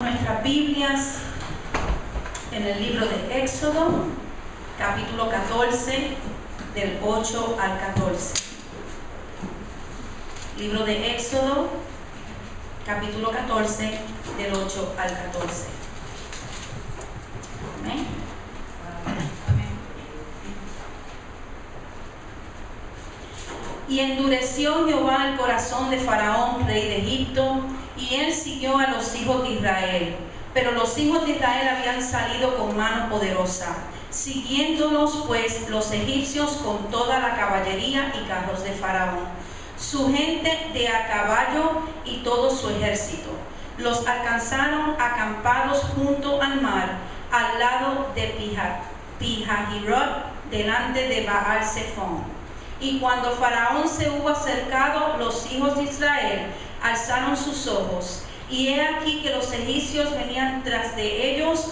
Nuestras Biblias en el libro de Éxodo, capítulo 14, del 8 al 14. Libro de Éxodo, capítulo 14, del 8 al 14. Amén. Y endureció Jehová el corazón de Faraón, rey de Egipto, y él siguió a los hijos de Israel. Pero los hijos de Israel habían salido con mano poderosa, siguiéndolos pues los egipcios con toda la caballería y carros de Faraón, su gente de a caballo y todo su ejército. Los alcanzaron acampados junto al mar, al lado de Pihahirot, delante de Baal-Zephón. Y cuando Faraón se hubo acercado, los hijos de Israel alzaron sus ojos, y he aquí que los egipcios venían tras de ellos,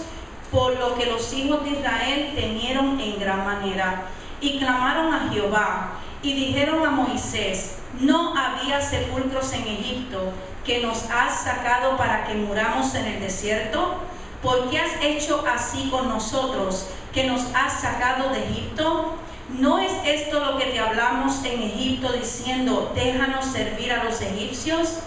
por lo que los hijos de Israel temieron en gran manera, y clamaron a Jehová, y dijeron a Moisés: ¿no había sepulcros en Egipto, que nos has sacado para que muramos en el desierto? ¿Por qué has hecho así con nosotros, que nos has sacado de Egipto? ¿No es esto lo que te hablamos en Egipto, diciendo: déjanos servir a los egipcios?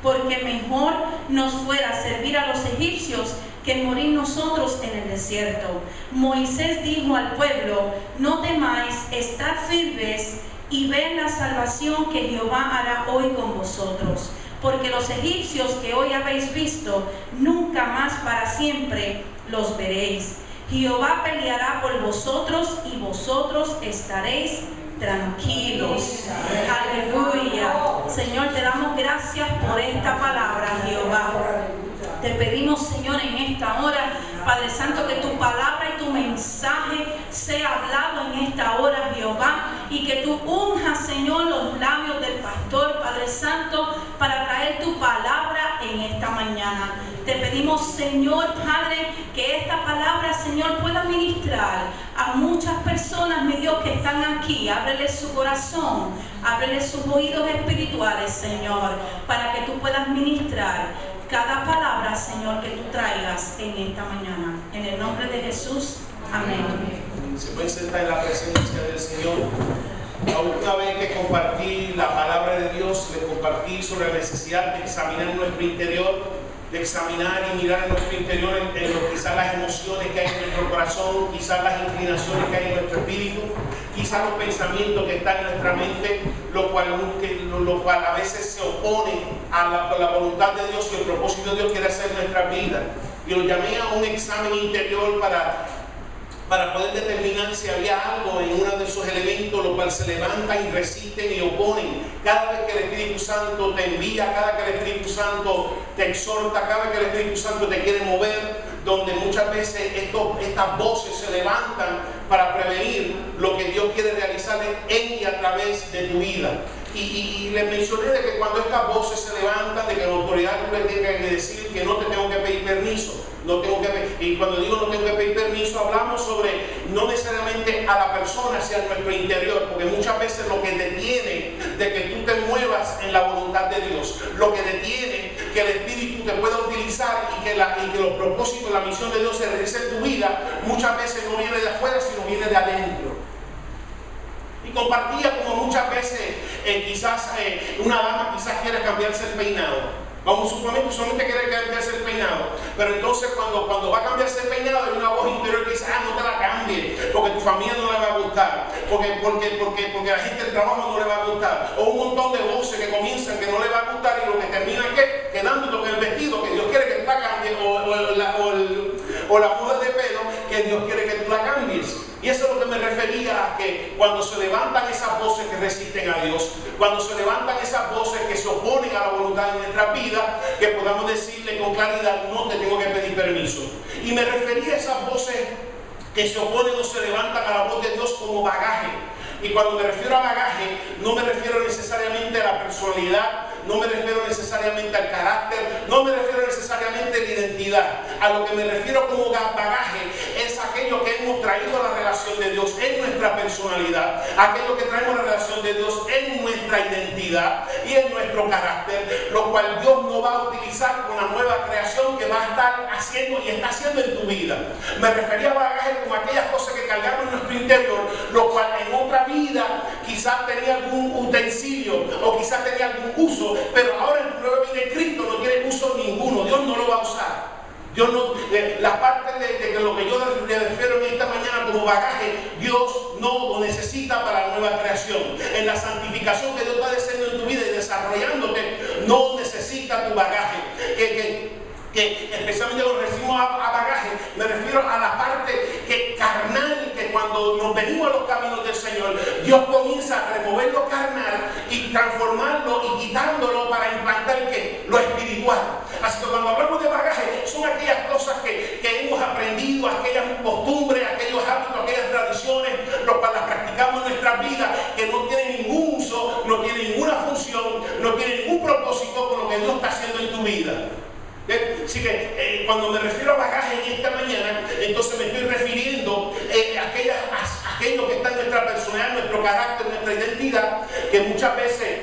Porque mejor nos fuera servir a los egipcios que morir nosotros en el desierto. Moisés dijo al pueblo: no temáis, estad firmes y ved la salvación que Jehová hará hoy con vosotros. Porque los egipcios que hoy habéis visto, nunca más para siempre los veréis. Jehová peleará por vosotros y vosotros estaréis tranquilos. Aleluya. Señor, te damos gracias por esta palabra, Jehová. Te pedimos, Señor, en esta hora, Padre Santo, que tu palabra y tu mensaje sea hablado en esta hora, Jehová, y que tú unjas, Señor, los labios del pastor, Padre Santo, para traer tu palabra en esta mañana. Te pedimos, Señor, Padre, que esta palabra, Señor, pueda ministrar a muchas personas, mi Dios, que están aquí. Ábrele su corazón, ábrele sus oídos espirituales, Señor, para que tú puedas ministrar cada palabra, Señor, que tú traigas en esta mañana. En el nombre de Jesús, amén. Se pueden sentar en la presencia del Señor. La última vez que compartí la palabra de Dios, les compartí sobre la necesidad de examinar nuestro interior, de examinar y mirar en nuestro interior quizás las emociones que hay en nuestro corazón, quizás las inclinaciones que hay en nuestro espíritu, quizás los pensamientos que están en nuestra mente, lo cual a veces se opone a la voluntad de Dios y el propósito de Dios quiere hacer en nuestra vida. Y lo llamé a un examen interior para poder determinar si había algo en uno de esos elementos, lo cual se levantan y resisten y oponen. Cada vez que el Espíritu Santo te envía, cada vez que el Espíritu Santo te exhorta, cada vez que el Espíritu Santo te quiere mover, donde muchas veces estas voces se levantan para prevenir lo que Dios quiere realizar en y a través de tu vida. Y les mencioné de que cuando estas voces se levantan, de que la autoridad tú le tenga que decir que no te tengo que pedir permiso. Y cuando digo no tengo que pedir permiso, hablamos sobre no necesariamente a la persona, hacia nuestro interior, porque muchas veces lo que detiene de que tú te muevas en la voluntad de Dios, lo que detiene que el Espíritu te pueda utilizar y que los propósitos, la misión de Dios se realice en tu vida, muchas veces no viene de afuera, sino viene de adentro. Y compartía como muchas veces quizás una dama quizás quiere cambiarse el peinado. Vamos a suponer que solamente quiere cambiarse el peinado, pero entonces cuando va a cambiarse el peinado hay una voz interior que dice: no te la cambies, porque tu familia no le va a gustar, porque la gente del trabajo no le va a gustar, o un montón de voces que comienzan que no le va a gustar, y lo que termina es que quedándote con el vestido que Dios quiere que tú la cambies, o la muda de pelo que Dios quiere que tú la cambies. Y eso es lo que me refería a que cuando se levantan esas voces que resisten a Dios, cuando se levantan esas voces que se oponen a la voluntad de nuestra vida, que podamos decirle con claridad: no te tengo que pedir permiso. Y me refería a esas voces que se oponen o se levantan a la voz de Dios como bagaje. Y cuando me refiero a bagaje, no me refiero necesariamente a la personalidad, no me refiero necesariamente al carácter, no me refiero necesariamente a la identidad. A lo que me refiero como bagaje es aquello que hemos traído a la relación de Dios en nuestra personalidad, aquello que traemos a la relación de Dios en nuestra identidad y en nuestro carácter, lo cual Dios no va a utilizar con la nueva creación que va a estar haciendo y está haciendo en tu vida. Me refería a bagaje como aquellas cosas que cargamos en nuestro interior, lo cual en otra vida quizás tenía algún utensilio o quizás tenía algún uso, pero ahora en tu nueva vida en Cristo no tiene uso ninguno. Dios no lo va a usar. Dios no, la parte de lo que yo le refiero en esta mañana como bagaje, Dios no lo necesita para la nueva creación. En la santificación que Dios va haciendo en tu vida y desarrollándote, no necesita tu bagaje. Que especialmente cuando decimos a bagaje, me refiero a la parte carnal, que cuando nos venimos a los caminos del Señor, Dios comienza a remover lo carnal y transformarlo y quitándolo para implantar lo espiritual. Así que cuando hablamos de bagaje, son aquellas cosas que hemos aprendido, aquellas costumbres, aquellos hábitos, aquellas tradiciones, los cuales las practicamos en nuestra vida, que no tienen ningún uso, no tienen ninguna función, no tienen ningún propósito con lo que Dios está haciendo en tu vida. Así que cuando me refiero a bagaje en esta mañana, entonces me estoy refiriendo a aquello que está en nuestra personalidad, nuestro carácter, nuestra identidad, que muchas veces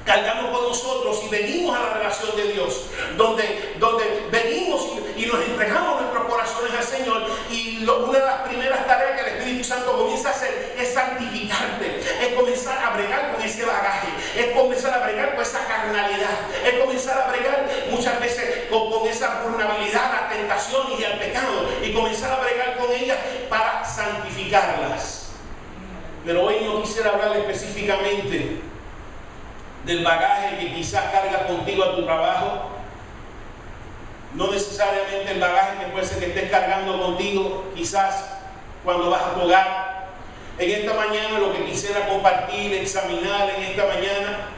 cargamos con nosotros y venimos a la relación de Dios, donde venimos y nos entregamos nuestros corazones al Señor, y una de las primeras tareas que el Espíritu Santo comienza a hacer es santificarte, es comenzar a bregar con ese bagaje, es comenzar a bregar con esa carnalidad, es comenzar a bregar muchas veces con esa vulnerabilidad a las tentaciones y al pecado, y comenzar a bregar con ellas para santificarlas. Pero hoy no quisiera hablar específicamente del bagaje que quizás cargas contigo a tu trabajo, no necesariamente el bagaje que puede ser que estés cargando contigo quizás cuando vas a tu hogar. En esta mañana lo que quisiera compartir, examinar en esta mañana,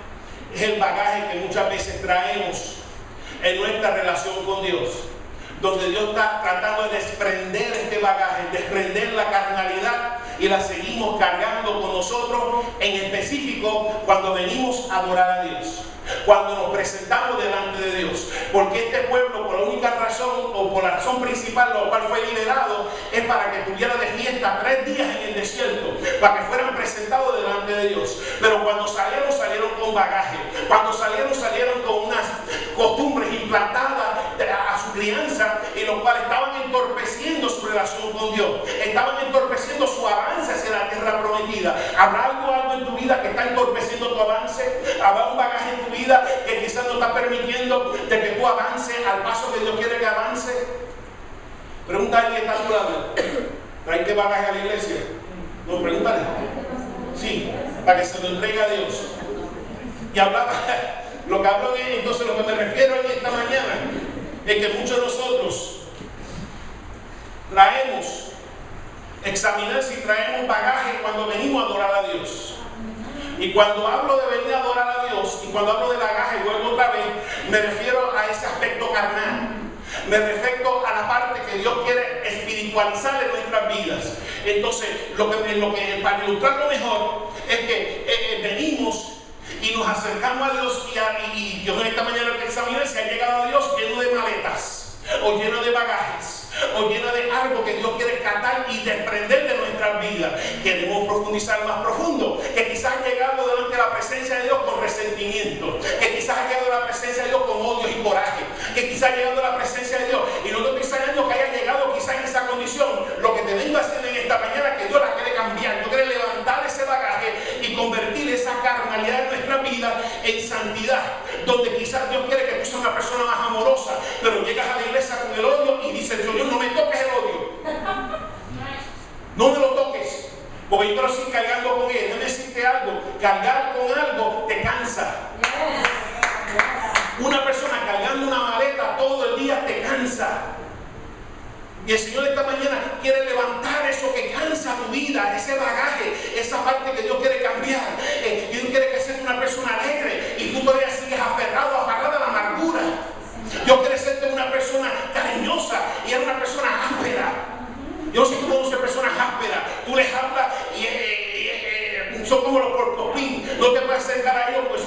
es el bagaje que muchas veces traemos en nuestra relación con Dios, donde Dios está tratando de desprender este bagaje, desprender la carnalidad, y la seguimos cargando con nosotros, en específico cuando venimos a adorar a Dios, cuando nos presentamos delante de Dios. Porque este pueblo, por la única razón o por la razón principal, lo cual fue liberado, es para que tuviera de fiesta 3 días en el desierto, para que fueran presentados delante de Dios. Pero cuando salieron con bagaje, cuando salieron con unas costumbres implantadas a su crianza, y los cuales estaban entorpeciendo su relación con Dios, estaban entorpeciendo su avance hacia la tierra prometida. ¿Habrá algo en tu vida que está entorpeciendo tu avance? ¿Habrá un bagaje en tu vida que quizás no está permitiendo de que tú avances al paso que Dios quiere que avance? Pregunta a alguien que está a tu lado: ¿trae bagaje a la iglesia? No, pregúntale. Sí, para que se lo entregue a Dios. Y hablaba, lo que hablo de, entonces lo que me refiero en esta mañana es que muchos de nosotros examinar si traemos bagaje cuando venimos a adorar a Dios. Y cuando hablo de venir a adorar a Dios, y cuando hablo de bagaje, vuelvo otra vez, me refiero a ese aspecto carnal. Me refiero a la parte que Dios quiere espiritualizar en nuestras vidas. Entonces, para ilustrarlo mejor, es que venimos y nos acercamos a Dios, y Dios en esta mañana que examinar si ha llegado a Dios lleno de maletas, o lleno de bagajes, o llena de algo que Dios quiere catar y desprender de nuestras vidas. Queremos profundizar más profundo, que quizás ha llegado delante de la presencia de Dios con resentimiento, que quizás ha llegado a la presencia de Dios con odio y coraje, que quizás ha llegado a la presencia de Dios, y no te estoy enseñando que haya llegado quizás en esa condición. Lo que te vengo a hacer en esta mañana es que Dios la quiere cambiar, Dios quiere levantar ese bagaje y convertir esa carnalidad de nuestra vida en santidad, donde quizás Dios quiere que tú seas una persona más amorosa, pero llegas a la iglesia con el odio y dices: Señor, no me toques el odio, no me lo toques, porque yo quiero seguir cargando con él. Déjame decirte algo: cargar con algo te cansa. Una persona cargando una maleta todo el día te cansa. Y el Señor esta mañana quiere levantar eso que cansa tu vida, ese bagaje, esa parte que Dios quiere cambiar. Dios quiere que seas una persona alegre y tú todavía sigues aferrada a la amargura. Dios quiere serte una persona cariñosa y eres una persona áspera. Yo no sé si tú conoces personas ásperas. Tú les hablas y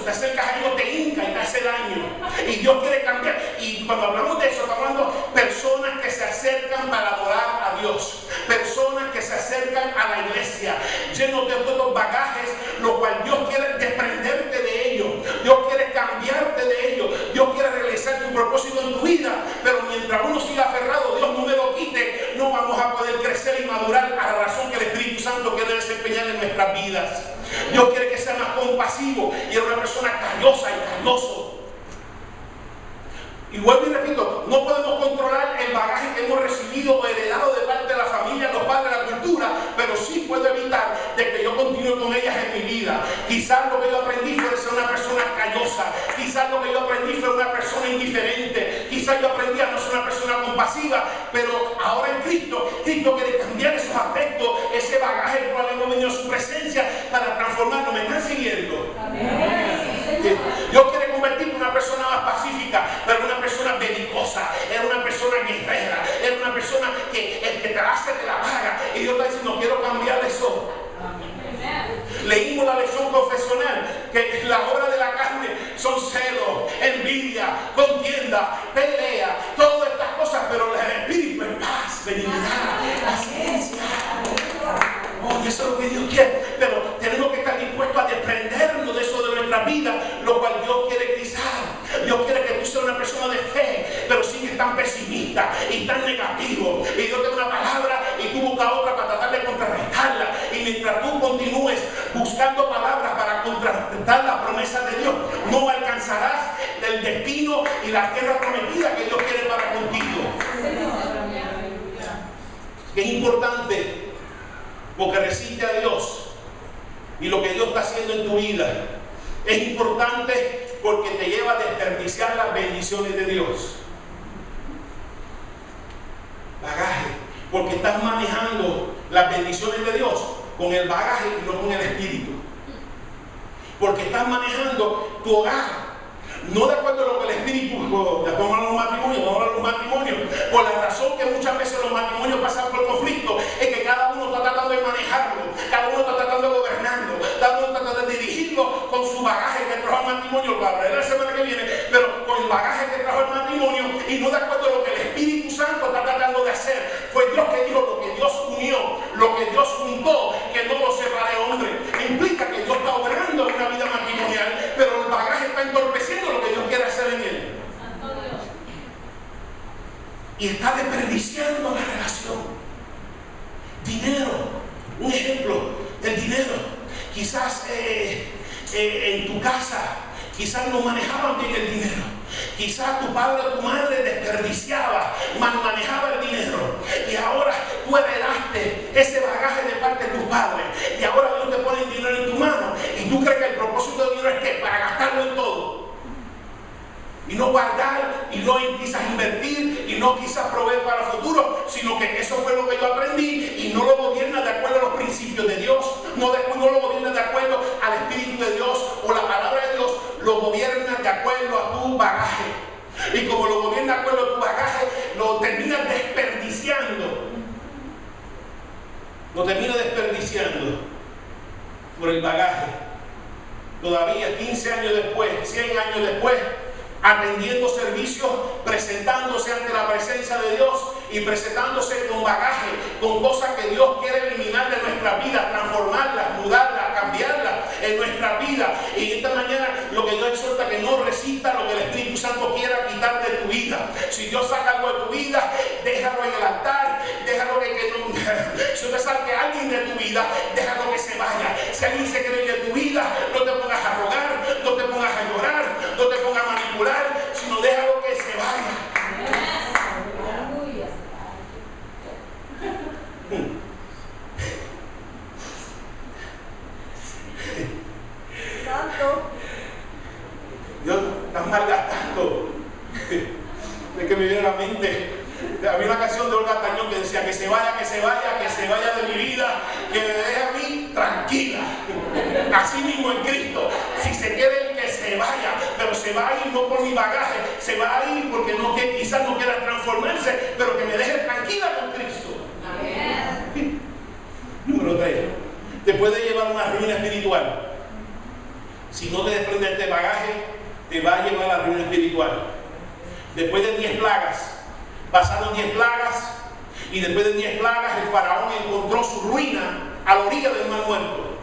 te acercas a Dios, te hinca y te hace daño. Y Dios quiere cambiar. Y cuando hablamos de eso, estamos hablando de personas que se acercan para adorar a Dios. Personas que se acercan a la iglesia, llenos de todos los bagajes, lo cual Dios quiere desprenderte de ellos. Dios quiere cambiarte de ellos. Dios quiere realizar tu propósito en tu vida. Pero mientras uno siga aferrado, Dios no me lo quite, no vamos a poder crecer y madurar a la razón que el Espíritu Santo quiere desempeñar en nuestras vidas. Dios quiere que sea más compasivo y era una persona callosa y calloso. Y vuelvo y repito, no podemos controlar el bagaje que hemos recibido o heredado de parte de la familia, los padres, la cultura, pero sí puedo evitar de que yo continúe con ellas en mi vida. Quizás lo que yo aprendí fue ser una persona callosa, quizás lo que yo aprendí fue una persona indiferente, quizás yo aprendí a no ser una persona compasiva, pero ahora en Cristo quiere cambiar esos aspectos, ese bagaje el cual hemos venido a su presencia para transformarnos. ¿Me están siguiendo? Amén. Dios quiere convertirme en una persona más pacífica, pero una persona belicosa, era una persona guerrera, era una persona que el que te hace te la paga. Y Dios está diciendo, quiero cambiar eso. Leímos la lección confesional, que la obra de la carne son celos, envidia, contienda, pelea, todas estas cosas, pero el Espíritu es paz, benignidad, paciencia. Oh, y eso es lo que Dios quiere, pero tenemos que estar dispuestos a desprendernos de eso de nuestra vida, lo cual Dios quiere quizás. Dios quiere que tú seas una persona de fe, pero sigues tan pesimista y tan negativo. Y Dios te da una palabra y tú buscas otra para tratar de contrarrestarla. Y mientras tú continúes buscando palabras para contrarrestar las promesas de Dios, no alcanzarás el destino y la tierra prometida que Dios quiere para contigo. Es importante porque resiste a Dios y lo que Dios está haciendo en tu vida. Es importante porque te lleva a desperdiciar las bendiciones de Dios. Bagaje, porque estás manejando las bendiciones de Dios con el bagaje y no con el espíritu. Porque estás manejando tu hogar no de acuerdo a lo que el espíritu, ya vamos a los matrimonios, por la razón que muchas veces los matrimonios pasan por conflicto, es que cada uno está tratando de manejarlo, cada uno está tratando de gobernarlo, cada uno está tratando de dirigirlo con su bagaje que trajo el matrimonio. Lo hablaré la semana que viene, pero con el bagaje que trajo el matrimonio y no de acuerdo a lo que el Espíritu Santo está tratando de hacer. Fue Dios que dijo: lo que Dios unió, lo que Dios juntó, que no lo separe hombre. Implica que Dios está obrando en una vida matrimonial, pero el bagaje está entorpeciendo lo que Dios quiere hacer en él. Y está desperdiciando la relación. Dinero, un ejemplo, el dinero. Quizás en tu casa, quizás no manejaban bien el dinero. Quizás tu padre o tu madre desperdiciaba, manejaba el dinero. Y ahora tú heredaste ese bagaje de parte de tus padres. Y ahora Dios te pone el dinero en tu mano. Y tú crees que el propósito del dinero es que para gastarlo en todo. Y no guardar, y no quizás invertir, y no quizás proveer para el futuro, sino que eso fue lo que yo aprendí y no lo gobierna de acuerdo a los principios de Dios, no lo gobierna de acuerdo al Espíritu de Dios o la palabra de Dios, lo gobierna de acuerdo a tu bagaje. Y como lo gobierna de acuerdo a tu bagaje, lo terminas desperdiciando. Lo terminas desperdiciando por el bagaje. Todavía 15 años después, 100 años después, atendiendo servicios, presentándose ante la presencia de Dios y presentándose con bagaje, con cosas que Dios quiere eliminar de nuestra vida, transformarlas, mudarlas, cambiarlas en nuestra vida. Y esta mañana lo que Dios exhorta, que no resista lo que el Espíritu Santo quiera quitar de tu vida. Si Dios saca algo de tu vida, déjalo en el altar, déjalo si usted sabe que alguien de tu vida, déjalo que se vaya. Si alguien se cree de tu vida, no te pongas a rogar, no te pongas a llorar, no te pongas a manipular, sino déjalo que se vaya. Dios, estás malgastando. Es que me viene a la mente. Había una canción de Olga Tañón que decía: que se vaya, que se vaya, que se vaya de mi vida, que me deje a mí tranquila. Así mismo en Cristo, si se quiere el que se vaya, pero se va a ir no por mi bagaje, se va a ir porque quizás no quiera transformarse, pero que me deje tranquila con Cristo. Número 3, te puede llevar a una ruina espiritual si no te desprendes de este bagaje, te va a llevar a la ruina espiritual. Después de 10 plagas, pasaron 10 plagas, y después de 10 plagas el faraón encontró su ruina a la orilla del mar muerto.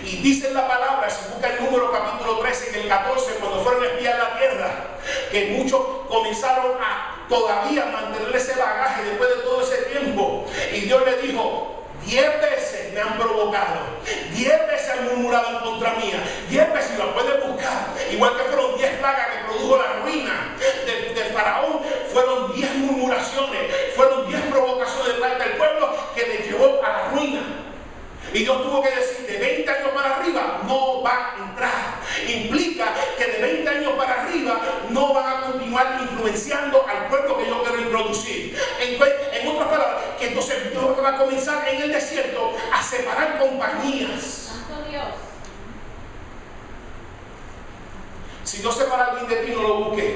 Y dice en la palabra, si busca el número capítulo 13, en el 14, cuando fueron a espiar la tierra, que muchos comenzaron a todavía mantener ese bagaje después de todo ese tiempo. Y Dios le dijo: 10 veces me han provocado, 10 veces han murmurado en contra mía, 10 veces, lo puedes buscar. Igual que fueron 10 plagas que produjo la ruina del faraón, fueron 10 murmuraciones, fueron 10 provocaciones de parte del pueblo que le llevó a la ruina. Y Dios tuvo que decir: de 20 años para arriba no va a entrar. Implica que de 20 años para arriba no van a continuar influenciando al pueblo que yo quiero introducir. En otras palabras, que entonces Dios va a comenzar en el desierto a separar compañías. Santo Dios. Si Dios separa a alguien de ti, no lo busques.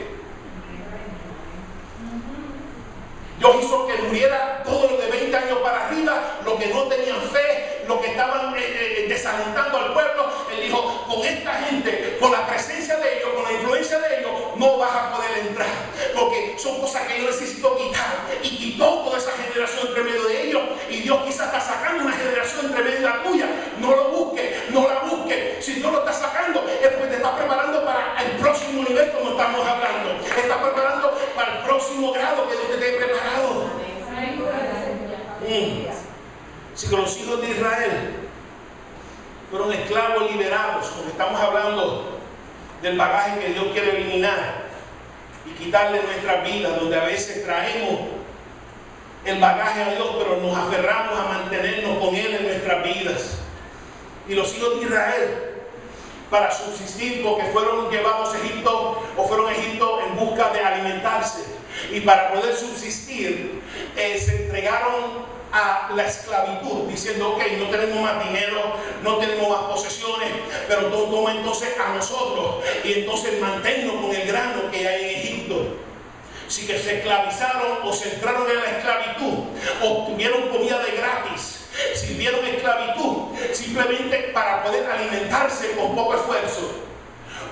Dios hizo que muriera todos los de 20 años para arriba, los que no tenían fe, los que estaban desalentando al pueblo. Él dijo: con esta gente, con la presencia de ellos, con la influencia de ellos, no vas a poder entrar, porque son cosas que yo necesito quitar. Y quitó toda esa generación entre medio de ellos. Y Dios quizás está sacando una generación entre medio de la tuya. No lo busques, no la busques. Si Dios lo está sacando, es porque te está preparando para el próximo nivel, como estamos hablando. Te está preparando para el próximo grado que Dios te esté preparando. Si con los hijos de Israel fueron esclavos liberados, porque estamos hablando del bagaje que Dios quiere eliminar y quitarle nuestras vidas, donde a veces traemos el bagaje a Dios, pero nos aferramos a mantenernos con Él en nuestras vidas. Y los hijos de Israel, para subsistir, porque fueron llevados a Egipto o fueron a Egipto en busca de alimentarse, y para poder subsistir se entregaron a la esclavitud, diciendo: ok, no tenemos más dinero, no tenemos más posesiones, pero toma entonces a nosotros y entonces manténnos con el grano que hay en Egipto. Si que se esclavizaron o se entraron en la esclavitud, obtuvieron comida de gratis, sirvieron esclavitud simplemente para poder alimentarse con poco esfuerzo.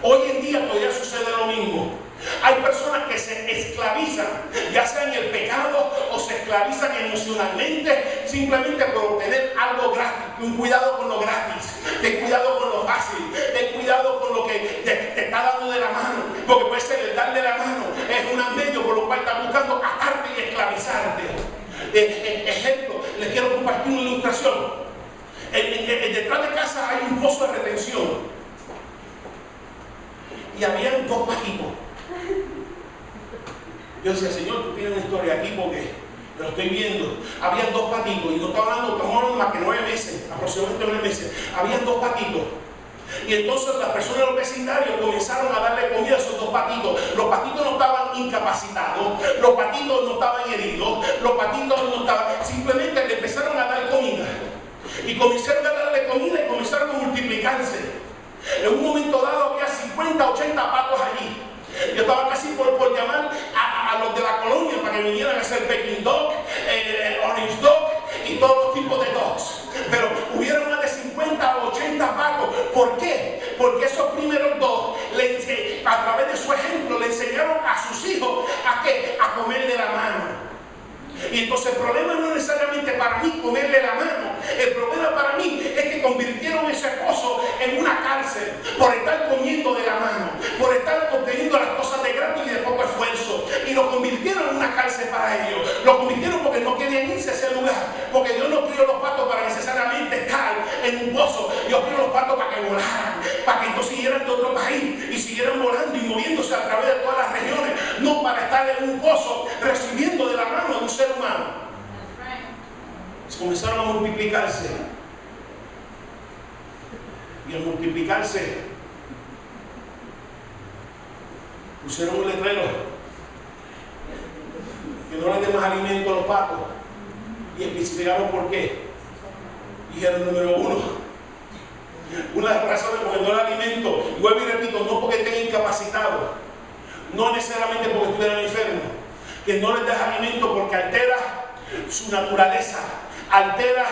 Hoy en día todavía sucede lo mismo. Hay personas que se esclavizan, ya sea en el pecado o se esclavizan emocionalmente, simplemente por obtener algo gratis. Ten cuidado con lo gratis, ten cuidado con lo fácil, ten cuidado con lo que te está dando de la mano, porque puede ser el darle la mano, es un medio por lo cual está buscando atarte y esclavizarte. Ejemplo, les quiero compartir una ilustración. Detrás de casa hay un pozo de retención y había 2 paquitos. Yo decía: Señor, tú tienes una historia aquí porque lo estoy viendo. Habían 2 patitos, y no estamos hablando más que 9 meses, aproximadamente 9 meses. Habían 2 patitos. Y entonces las personas de los vecindarios comenzaron a darle comida a esos 2 patitos. Los patitos no estaban incapacitados, los patitos no estaban heridos, los patitos no estaban, simplemente le empezaron a dar comida. Y comenzaron a darle comida y comenzaron a multiplicarse. En un momento dado había 50, 80 patos allí. Yo estaba casi por llamar a los de la colonia para que vinieran a hacer Peking Dog, Orange Dog y todos los tipos de dogs. Pero hubieron más de 50 o 80 patos. ¿Por qué? Porque esos primeros 2, a través de su ejemplo, le enseñaron a sus hijos a comer de la mano. Y entonces el problema no es necesariamente para mí comerle la mano. El problema para mí es que convirtieron ese pozo en una cárcel por estar comiendo de la mano, por estar obteniendo las cosas de gratis y de poco esfuerzo. Y lo convirtieron en una cárcel para ellos. Lo convirtieron porque no querían irse a ese lugar. Porque Dios no crió los patos para necesariamente estar en un pozo. Dios crió los patos para que volaran, para que entonces siguieran de otro país y siguieran volando y moviéndose a través de todas las regiones. No para estar en un pozo recibiendo de la mano de un ser humano. Comenzaron a multiplicarse, y al multiplicarse pusieron un letrero que no les dé más alimento a los patos, y especificaron por qué. Dijeron: número 1, una de las razones porque no le alimento, y vuelvo y repito, no porque estén incapacitados, no necesariamente porque estuvieran enfermos, que no les des alimento porque altera su naturaleza, altera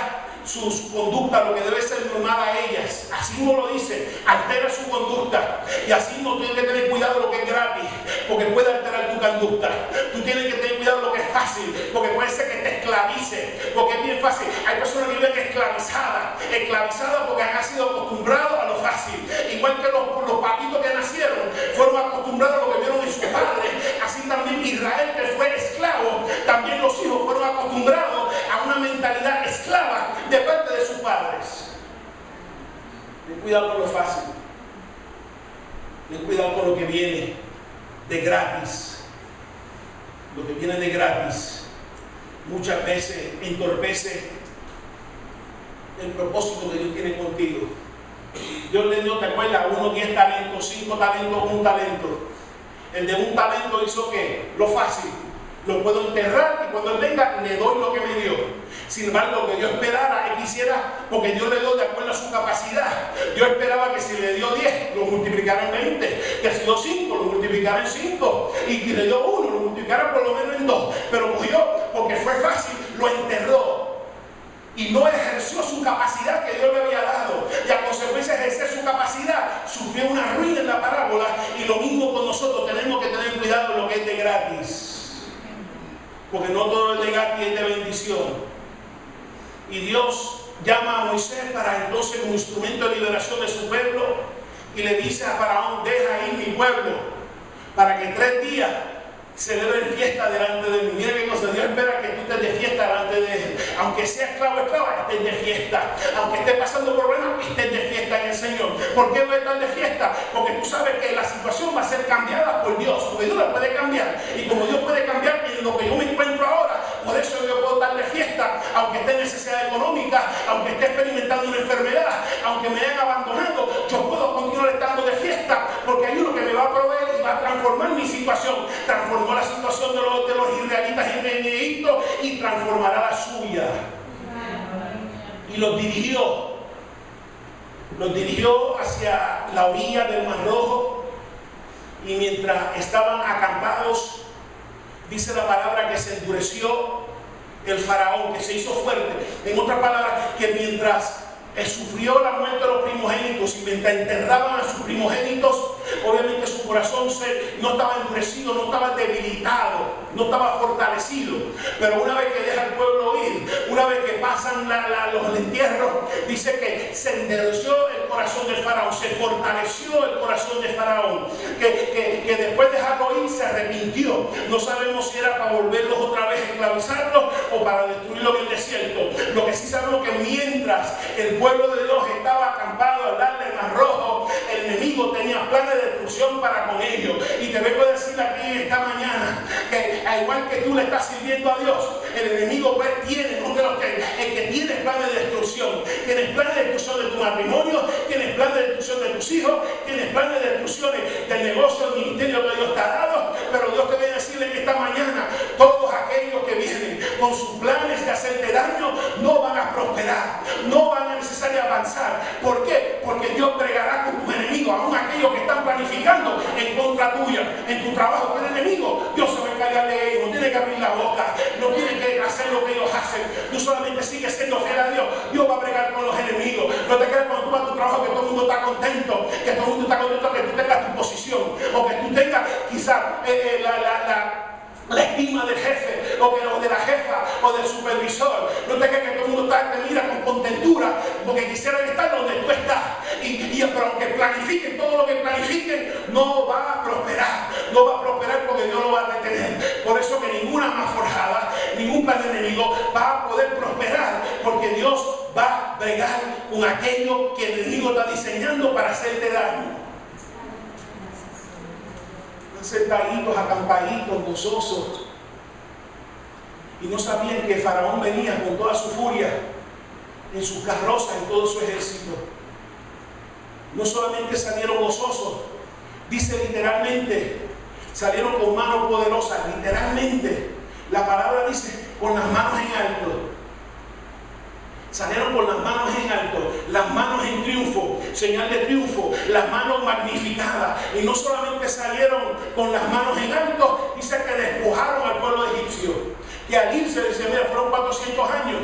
su conducta, lo que debe ser normal a ellas. Así mismo lo dice, altera su conducta. Y así no tienes que tener cuidado lo que es gratis, porque puede alterar tu conducta. Tú tienes que tener cuidado lo que es fácil, porque puede ser que te esclavice, porque es bien fácil. Hay personas que viven esclavizadas porque han sido acostumbrados a lo fácil. Igual que los papitos que nacieron fueron acostumbrados a lo que vieron en sus padres. Así también Israel, que fue esclavo, también los hijos fueron acostumbrados a una mentalidad esclava de parte de sus padres. Ten cuidado con lo fácil. Ten cuidado con lo que viene de gratis. Lo que viene de gratis muchas veces entorpece el propósito que Dios tiene contigo. Dios le dio, ¿te acuerdas? 1, 10 talentos, 5 talentos, 1 talento. El de 1 talento hizo ¿qué? Lo fácil. Lo puedo enterrar y cuando Él venga le doy lo que me dio. Sin embargo, lo que Dios esperara, Él quisiera, porque Dios le dio de acuerdo a su capacidad. Dios esperaba que si le dio 10, lo multiplicara en 20. Que si dio 5, lo multiplicara en 5. Y si le dio 1, lo multiplicara por lo menos en 2. Pero cogió, porque fue fácil, lo enterró. Y no ejerció su capacidad que Dios le había dado. Y a consecuencia de ejercer su capacidad, sufrió una ruina en la parábola. Y lo mismo con nosotros, tenemos que tener cuidado en lo que es de gratis. Porque no todo es de gratis, es de bendición. Y Dios llama a Moisés para entonces como instrumento de liberación de su pueblo. Y le dice a Faraón, deja ir mi pueblo, para que 3 días celebren fiesta delante de mí. Mira qué cosa, Dios espera que tú estés de fiesta delante de Él. Aunque sea esclavo o esclava, estés de fiesta. Aunque estés pasando problemas, estés de fiesta en el Señor. ¿Por qué voy a estar de fiesta? Porque tú sabes que la situación va a ser cambiada por Dios. Porque Dios la puede cambiar. Y como Dios puede cambiar en lo que yo me encuentro ahora, por eso yo puedo estar de fiesta. Aunque esté en necesidad económica, aunque esté experimentando una enfermedad, aunque me hayan abandonado, yo puedo continuar estando de fiesta. Porque hay uno que me va a proveer y va a transformar mi situación. Transformar la situación de los israelitas en Egipto y transformará la suya. Y los dirigió hacia la orilla del Mar Rojo. Y mientras estaban acampados, dice la palabra que se endureció el faraón, que se hizo fuerte. En otras palabras, que mientras sufrió la muerte de los primogénitos y mientras enterraban a sus primogénitos, obviamente su corazón no estaba endurecido, no estaba debilitado, no estaba fortalecido. Pero una vez que deja el pueblo ir, una vez que pasan los entierros, dice que se endureció el corazón del faraón, se fortaleció el corazón del faraón, que después de dejarlo ir se arrepintió. No sabemos si era para volverlos otra vez a esclavizarlos o para destruirlos en el desierto. Lo que sí sabemos que mientras el pueblo de Dios estaba acampado al darle el Mar Rojo, el enemigo tenía planes de destrucción para con ellos. Y te vengo a decir aquí esta mañana que al igual que tú le estás sirviendo a Dios, el enemigo pues tiene, no creo que el que tiene planes de destrucción, tienes planes de destrucción de tu matrimonio, tienes planes de destrucción de tus hijos, tienes planes de destrucción del negocio, del ministerio que Dios te ha dado. Pero Dios te viene a decirle que esta mañana todos aquellos que vienen con sus planes de hacerte daño no van a prosperar, no van a necesariamente avanzar. ¿Por qué? Porque Dios bregará con tus enemigos, aún aquellos que están planificando en contra tuya. En tu trabajo con el enemigo, Dios se va a encargar de ellos. No tiene que abrir la boca, no tiene que hacer lo que ellos hacen. Tú solamente sigues siendo fiel a Dios. Dios va a bregar con los enemigos. No te creas cuando tú vas a tu trabajo que todo el mundo está contento, que todo el mundo está contento que tú tengas tu posición, o que tú tengas quizás la estima del jefe, o de la jefa, o del supervisor. No te creas que todo el mundo te mira con contentura, porque quisieran estar donde tú estás. Pero aunque planifiquen todo lo que planifiquen, no va a prosperar. No va a prosperar porque Dios lo va a detener. Por eso que ninguna arma forjada, ningún plan de enemigo va a poder prosperar, porque Dios va a bregar con aquello que el enemigo está diseñando para hacerte daño. Sentaditos, acampaditos, gozosos, y no sabían que Faraón venía con toda su furia en sus carrozas, en todo su ejército. No solamente salieron gozosos, dice literalmente, salieron con manos poderosas, literalmente, la palabra dice, con las manos en alto. Salieron con las manos en alto, las manos en triunfo, señal de triunfo, las manos magnificadas. Y no solamente salieron con las manos en alto, dice que despojaron al pueblo egipcio. Que al irse, dice, mira, fueron 400 años.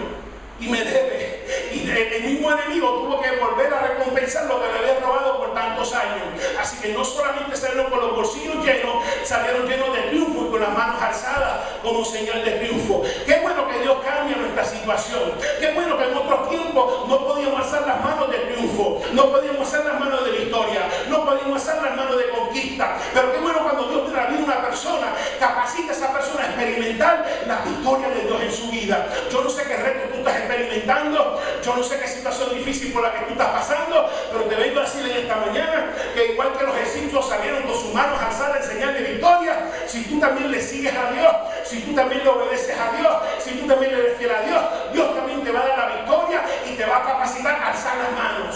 y me debe. Y el mismo enemigo tuvo que volver a recompensar lo que le había robado por tantos años. Así que no solamente salieron con los bolsillos llenos, salieron llenos de triunfo y con las manos alzadas como señal de triunfo. Qué bueno que Dios cambia nuestra situación. Qué bueno que en otros tiempos no podíamos alzar las manos de triunfo, no podíamos alzar las manos de victoria, no podíamos alzar las manos de conquista. Pero qué bueno cuando Dios mira a una persona, capacita a esa persona a experimentar la victoria de Dios en su vida. Yo no sé qué reto tú estás experimentando, yo no sé qué situación difícil por la que tú estás pasando, pero te vengo a decir en esta mañana que igual que los egipcios salieron con sus manos alzadas en señal de victoria, si tú también le sigues a Dios, si tú también le obedeces a Dios, si tú también le eres fiel a Dios, Dios también te va a dar la victoria y te va a capacitar a alzar las manos.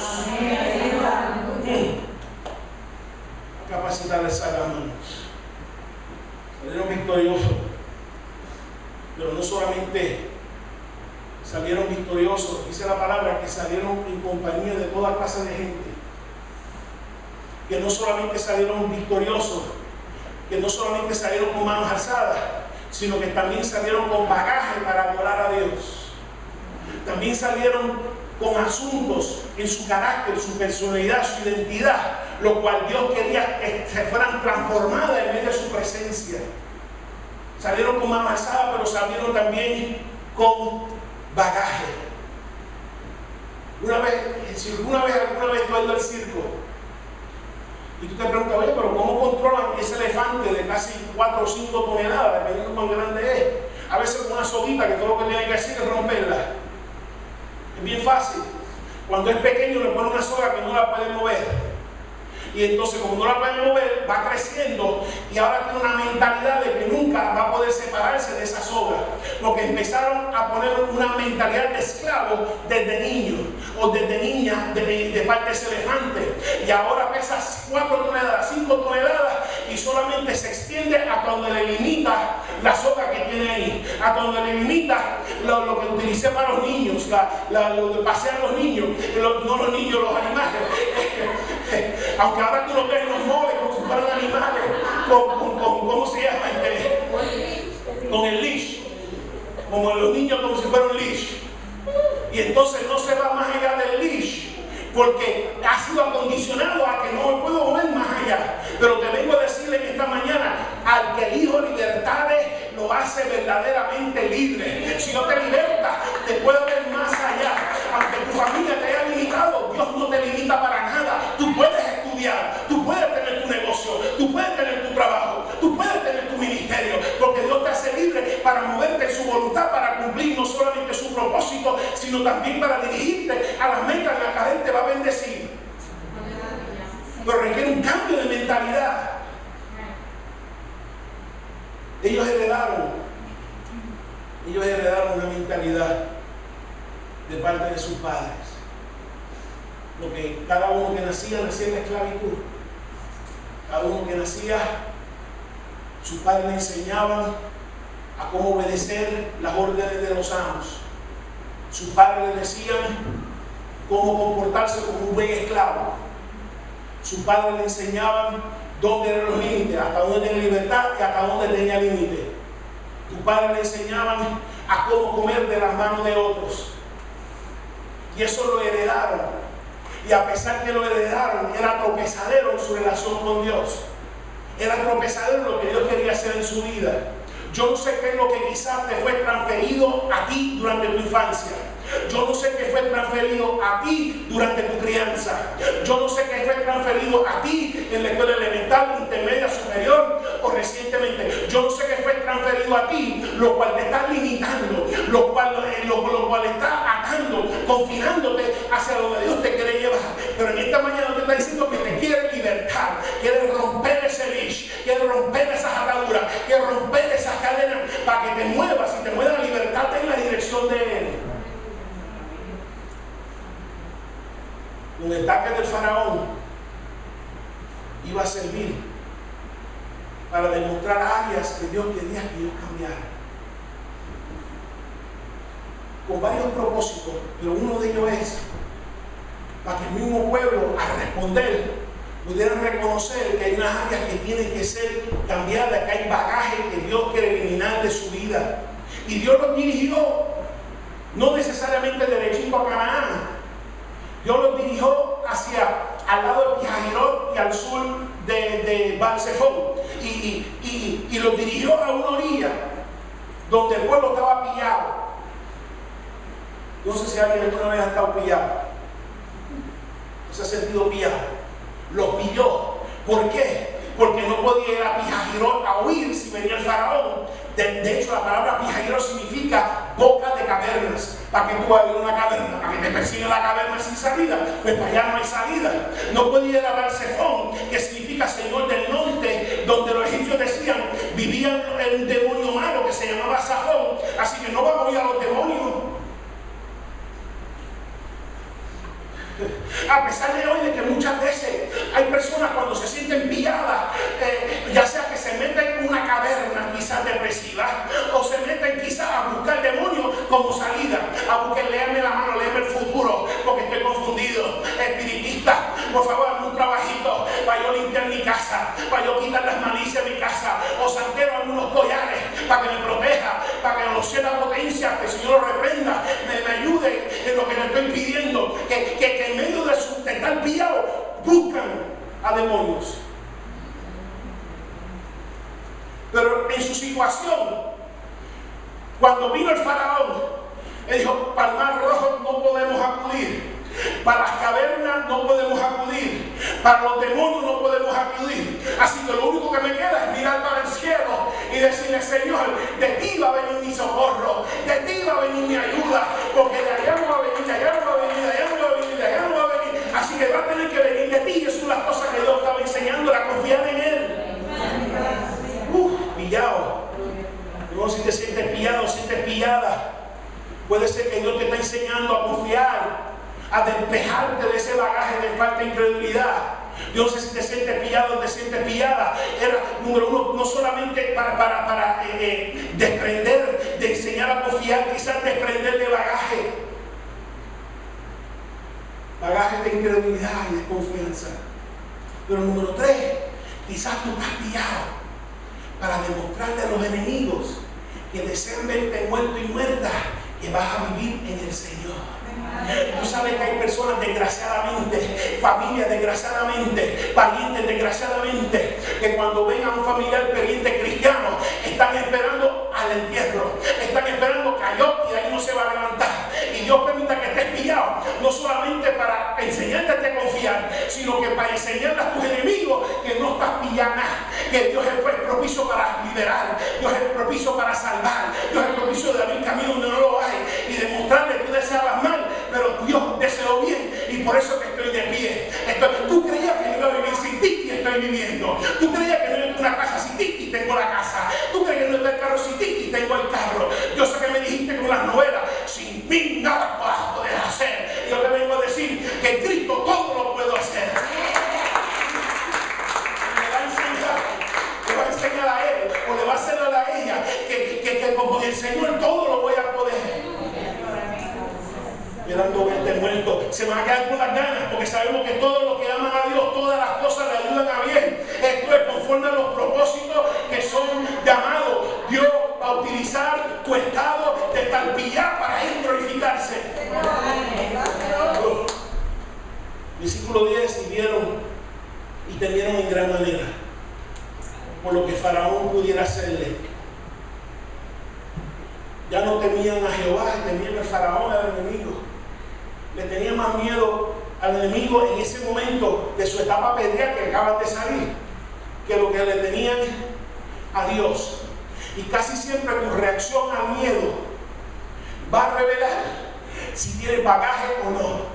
Capacitar a alzar las manos. Salieron victoriosos, pero no solamente salieron victoriosos, dice la palabra que salieron en compañía de toda clase de gente, que no solamente salieron victoriosos, que no solamente salieron con manos alzadas, sino que también salieron con bagaje para adorar a Dios. También salieron con asuntos en su carácter, su personalidad, su identidad, lo cual Dios quería que se fueran transformadas en medio de su presencia. Salieron con manos alzadas, pero salieron también con bagaje. Alguna vez tú has ido al circo y tú te preguntas, oye, pero ¿cómo controlan ese elefante de casi 4 o 5 toneladas, dependiendo de cuán grande es? A veces con una soguita que todo lo que tiene que hacer es romperla. Es bien fácil. Cuando es pequeño le ponen una soga que no la puede mover. Y entonces, como no la pueden mover, va creciendo y ahora tiene una mentalidad de que nunca va a poder separarse de esa soga. Porque empezaron a poner una mentalidad de esclavo desde niño o desde niña de parte de ese elefante. Y ahora pesa 4 toneladas, 5 toneladas y solamente se extiende hasta donde le limita la soga que tiene ahí, hasta donde le limita lo que utilicé para los niños, lo de pasear a los niños, no los niños, los animales. Aunque ahora tú lo ves en los moles como si fueran animales, ¿cómo se llama? Con el leash, como los niños como si fueran leash. Y entonces no se va más allá del leash, porque ha sido acondicionado a que no me puedo mover más allá. Pero te vengo a decirle en esta mañana, al que el Hijo libertare, lo hace verdaderamente libre. Si no te liberta, te puede ver más allá. Aunque tu familia te haya limitado, Dios no te limita para nada. Tú puedes estudiar, tú puedes tener tu negocio, tú puedes tener tu trabajo, tú puedes tener tu ministerio, porque Dios te hace libre para moverte en su voluntad, para cumplir no solamente su propósito, sino también para dirigirte a las metas en las que la gente va a bendecir. Pero requiere un cambio de mentalidad. Ellos heredaron una mentalidad de parte de sus padres. Porque cada uno que nacía en la esclavitud. Cada uno que nacía, sus padres le enseñaban a cómo obedecer las órdenes de los amos. Sus padres le decían cómo comportarse como un buen esclavo. Sus padres le enseñaban dónde eran los límites, hasta dónde tenía libertad y hasta dónde tenía límite. Tus padres le enseñaban a cómo comer de las manos de otros. Y eso lo heredaron. Y a pesar que lo heredaron, era tropezadero en su relación con Dios. Era tropezadero en lo que Dios quería hacer en su vida. Yo no sé qué es lo que quizás te fue transferido a ti durante tu infancia. Yo no sé qué fue transferido a ti durante tu crianza. Yo no sé qué fue transferido a ti en la escuela elemental, intermedia, superior o recientemente. Yo no sé qué fue transferido a ti, lo cual te está limitando, lo cual está atando, confinándote hacia donde Dios te quiere llevar. Pero en esta mañana te está diciendo que te quiere libertar, quiere romper ese leash, quiere romper esas ataduras, quiere romper esas cadenas para que te muevas y te muevas a libertarte en la dirección de Él. Los ataques del faraón iba a servir para demostrar áreas que Dios quería que ellos cambiaran. Con varios propósitos, pero uno de ellos es para que el mismo pueblo, al responder, pudieran reconocer que hay unas áreas que tienen que ser cambiadas, que hay bagaje que Dios quiere eliminar de su vida. Y Dios los dirigió no necesariamente derechito a Canaán. Dios los dirigió hacia al lado de Pihahirot y al sur de Baal-Zephón, y los dirigió a una orilla donde el pueblo estaba pillado. No sé si alguien alguna vez ha estado pillado, no se ha sentido pillado. Los pilló. ¿Por qué? Porque no podía ir a Pihahirot a huir si venía el faraón. De hecho, la palabra Pihahirot significa boca de cavernas. ¿Para qué tú vas a ir a una caverna? ¿Para que te persigue la caverna sin salida? Pues para allá no hay salida. No podía ir a Baal-Zephón, que significa Señor del Norte, donde los egipcios decían, vivía el demonio malo que se llamaba Safón. Así que no vamos a ir a los demonios. A pesar de hoy de que muchas veces hay personas cuando se sienten pilladas, ya sea que se meten en una caverna quizás depresiva, o se meten quizás a buscar demonios como salida, a buscar, léame la mano, léame el futuro, porque estoy confundido, espiritista, por favor hazme un trabajito para yo limpiar mi casa, para yo quitar las malicias de mi casa, o santero algunos collares para que me proteja, para que los cierta potencia, que el Señor lo reprenda, me ayude en lo que le estoy pidiendo, que en medio de estar pillado buscan a demonios. Pero en su situación, cuando vino el faraón, él dijo, para el mar rojo no podemos acudir, para las cavernas no podemos acudir, para los demonios no podemos acudir. Así que lo único que me queda es mirar para el cielo y decirle, Señor, de ti va a venir mi socorro, de ti va a venir mi ayuda, porque de allá no va a venir, de allá no va a venir, de allá no va a venir, de allá no va a venir. Así que va a tener que venir de ti. Y eso es una cosa que Dios estaba enseñando, a confiar en Él. Pillado. No, si te sientes pillado, sientes pillada, puede ser que Dios te está enseñando a confiar, a despejarte de ese bagaje de falta de incredulidad. Yo no sé si te sientes pillado o te sientes pillada. Era, número uno, no solamente para desprender, de enseñar a confiar, quizás desprender de bagaje de incredulidad y de confianza. Pero número tres, quizás tú estás pillado para demostrarle a los enemigos que desean verte muerto y muerta, que vas a vivir en el Señor. Tú sabes que hay personas desgraciadamente, familias desgraciadamente, parientes desgraciadamente, que cuando ven a un familiar pariente cristiano, están esperando al entierro, están esperando cayó y de ahí no se va a levantar. Y Dios permita que estés pillado, no solamente para enseñarte a confiar, sino que para enseñarle a tus enemigos que no estás pillando nada, que Dios es propicio para liberar, Dios es propicio para salvar, Dios es propicio de abrir camino donde no lo hay, y demostrarle que tú deseabas mal, pero Dios deseó bien, y por eso que estoy de pie. Tú creías que no iba a vivir sin ti y estoy viviendo. Tú creías que no iba a una casa sin ti y tengo la casa. Tú creías que no iba el carro sin ti y tengo el carro. Yo sé que me dijiste con las novelas, sin mí nada vas a poder hacer. Y yo te vengo a decir que en Cristo todo lo puedo hacer. Le va a enseñar a él, o le va a hacer a ella, que con el Señor todo lo voy a poder. Quedando verte muerto, se van a quedar con las ganas, porque sabemos que todos los que aman a Dios, todas las cosas le ayudan a bien. Esto es conforme a los propósitos que son llamados Dios a utilizar tu estado de estar pillado para Él glorificarse. Versículo 10, y vieron y temieron en gran manera por lo que Faraón pudiera hacerle. Ya no temían a Jehová, temían al Faraón, al enemigo. Le tenía más miedo al enemigo en ese momento de su etapa pedrea que acaban de salir, que lo que le tenían a Dios. Y casi siempre tu reacción al miedo va a revelar si tienes bagaje o no.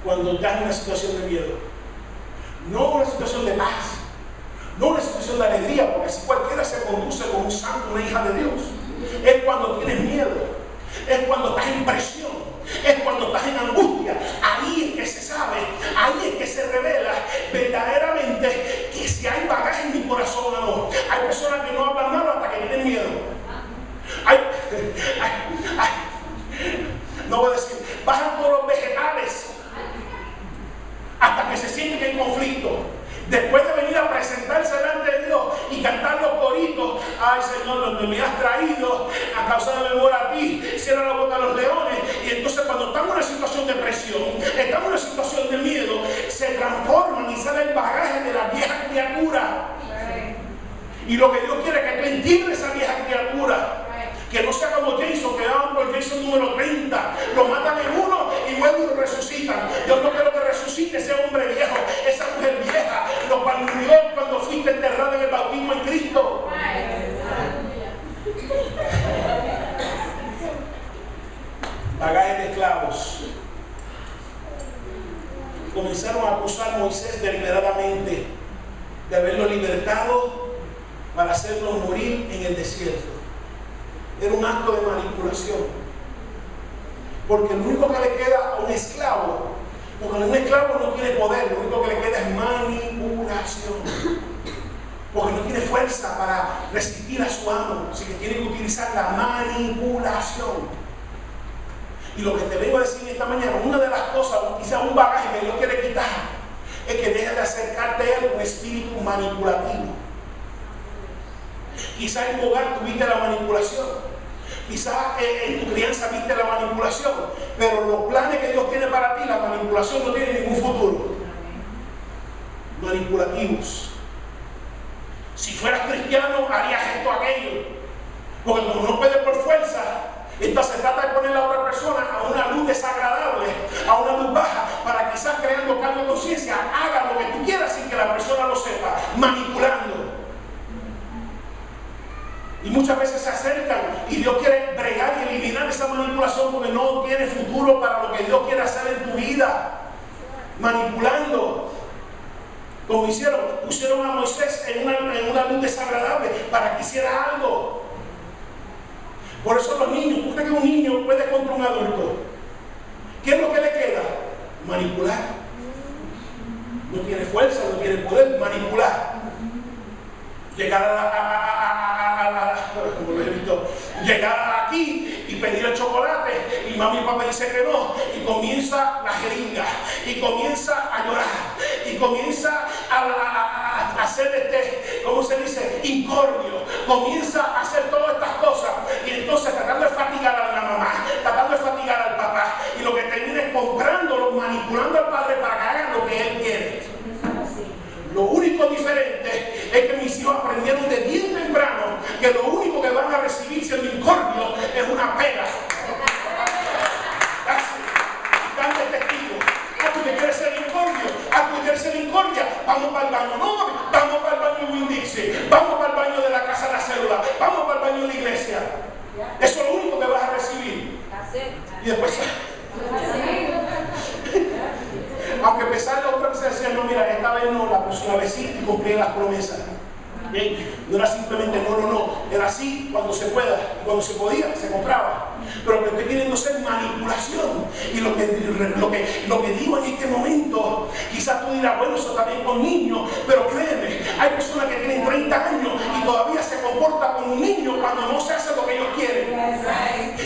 Cuando estás en una situación de miedo, no una situación de paz, no una situación de alegría, porque si cualquiera se conduce como un santo, una hija de Dios, es cuando tienes miedo. Es cuando estás en presión, es cuando estás en angustia. Ahí es que se sabe, ahí es que se revela verdaderamente que si hay bagaje en mi corazón o no. Hay personas que no hablan malo hasta que tienen miedo. No voy a decir, bajan por los vegetales hasta que se sienten en conflicto. Después de venir a presentarse delante de Dios y cantar los coritos, ay Señor, donde mi me has traído a causa de mi amor a ti, cierra la boca a los leones. Y entonces cuando estamos en una situación de presión, estamos en una situación de miedo, se transforman y sale el bagaje de la vieja criatura. Y lo que Dios quiere es que tú entiendas esa vieja criatura. Que no sea como Jason, que van por Jason número 30, lo matan en uno y luego lo resucitan. Yo no quiero que resucite ese hombre viejo, esa mujer vieja, lo cual murió cuando fuiste enterrado en el bautismo en Cristo. Bagaje de esclavos. Comenzaron a acusar a Moisés deliberadamente de haberlo libertado para hacerlo morir en el desierto. Era un acto de manipulación. Porque lo único que le queda a un esclavo, porque un esclavo no tiene poder, lo único que le queda es manipulación. Porque no tiene fuerza para resistir a su amo, así que tiene que utilizar la manipulación. Y lo que te vengo a decir esta mañana, una de las cosas, quizás un bagaje que Dios quiere quitar, es que dejes de acercarte a Él con espíritu manipulativo. Quizás en tu hogar tuviste la manipulación. Quizás en tu crianza viste la manipulación. Pero los planes que Dios tiene para ti, la manipulación no tiene ningún futuro. Manipulativos. Si fueras cristiano, harías esto, aquello. Porque como no puedes por fuerza, entonces trata de poner a la otra persona a una luz desagradable, a una luz baja, para quizás creando cambio de conciencia, haga lo que tú quieras sin que la persona lo sepa, manipulando. Y muchas veces se acercan y Dios quiere bregar y eliminar esa manipulación porque no tiene futuro para lo que Dios quiere hacer en tu vida. Manipulando. Como hicieron, pusieron a Moisés en una luz desagradable para que hiciera algo. Por eso los niños, ¿tú crees que un niño puede contra un adulto? ¿Qué es lo que le queda? Manipular. No tiene fuerza, no tiene poder, manipular. Llegar aquí y pedir el chocolate y mami y papá dice que no, y comienza la jeringa y comienza a llorar y comienza a hacer ¿cómo se dice? Incordio, comienza a hacer todas estas cosas y entonces tratando de fatigar a la mamá, tratando de fatigar al papá, y lo que termina es comprándolo, manipulando al padre para que hagan lo que él quiere. Lo único diferente es que mis hijos aprendieron de bien temprano que lo único que van a recibir siendo incordio es una pena. Están de testigo. Tú que quieres ser incordio, tú quieres ser incordia, vamos para el baño. No, vamos para el baño de Winn-Dixie, vamos para el baño de la casa de la célula, vamos para el baño de la iglesia. Eso es lo único que vas a recibir. Y después... Aunque a pesar de otra vez decía, no, mira, esta vez no, la próxima vez sí, y cumplí las promesas. ¿Bien? No era simplemente no, era así cuando se pueda, y cuando se podía, se compraba. Pero lo que estoy queriendo hacer manipulación. Y lo que digo en este momento, quizás tú dirás, bueno, eso también con niños, pero créeme, hay personas que tienen 30 años y todavía se comportan como un niño cuando no se hace lo que ellos quieren.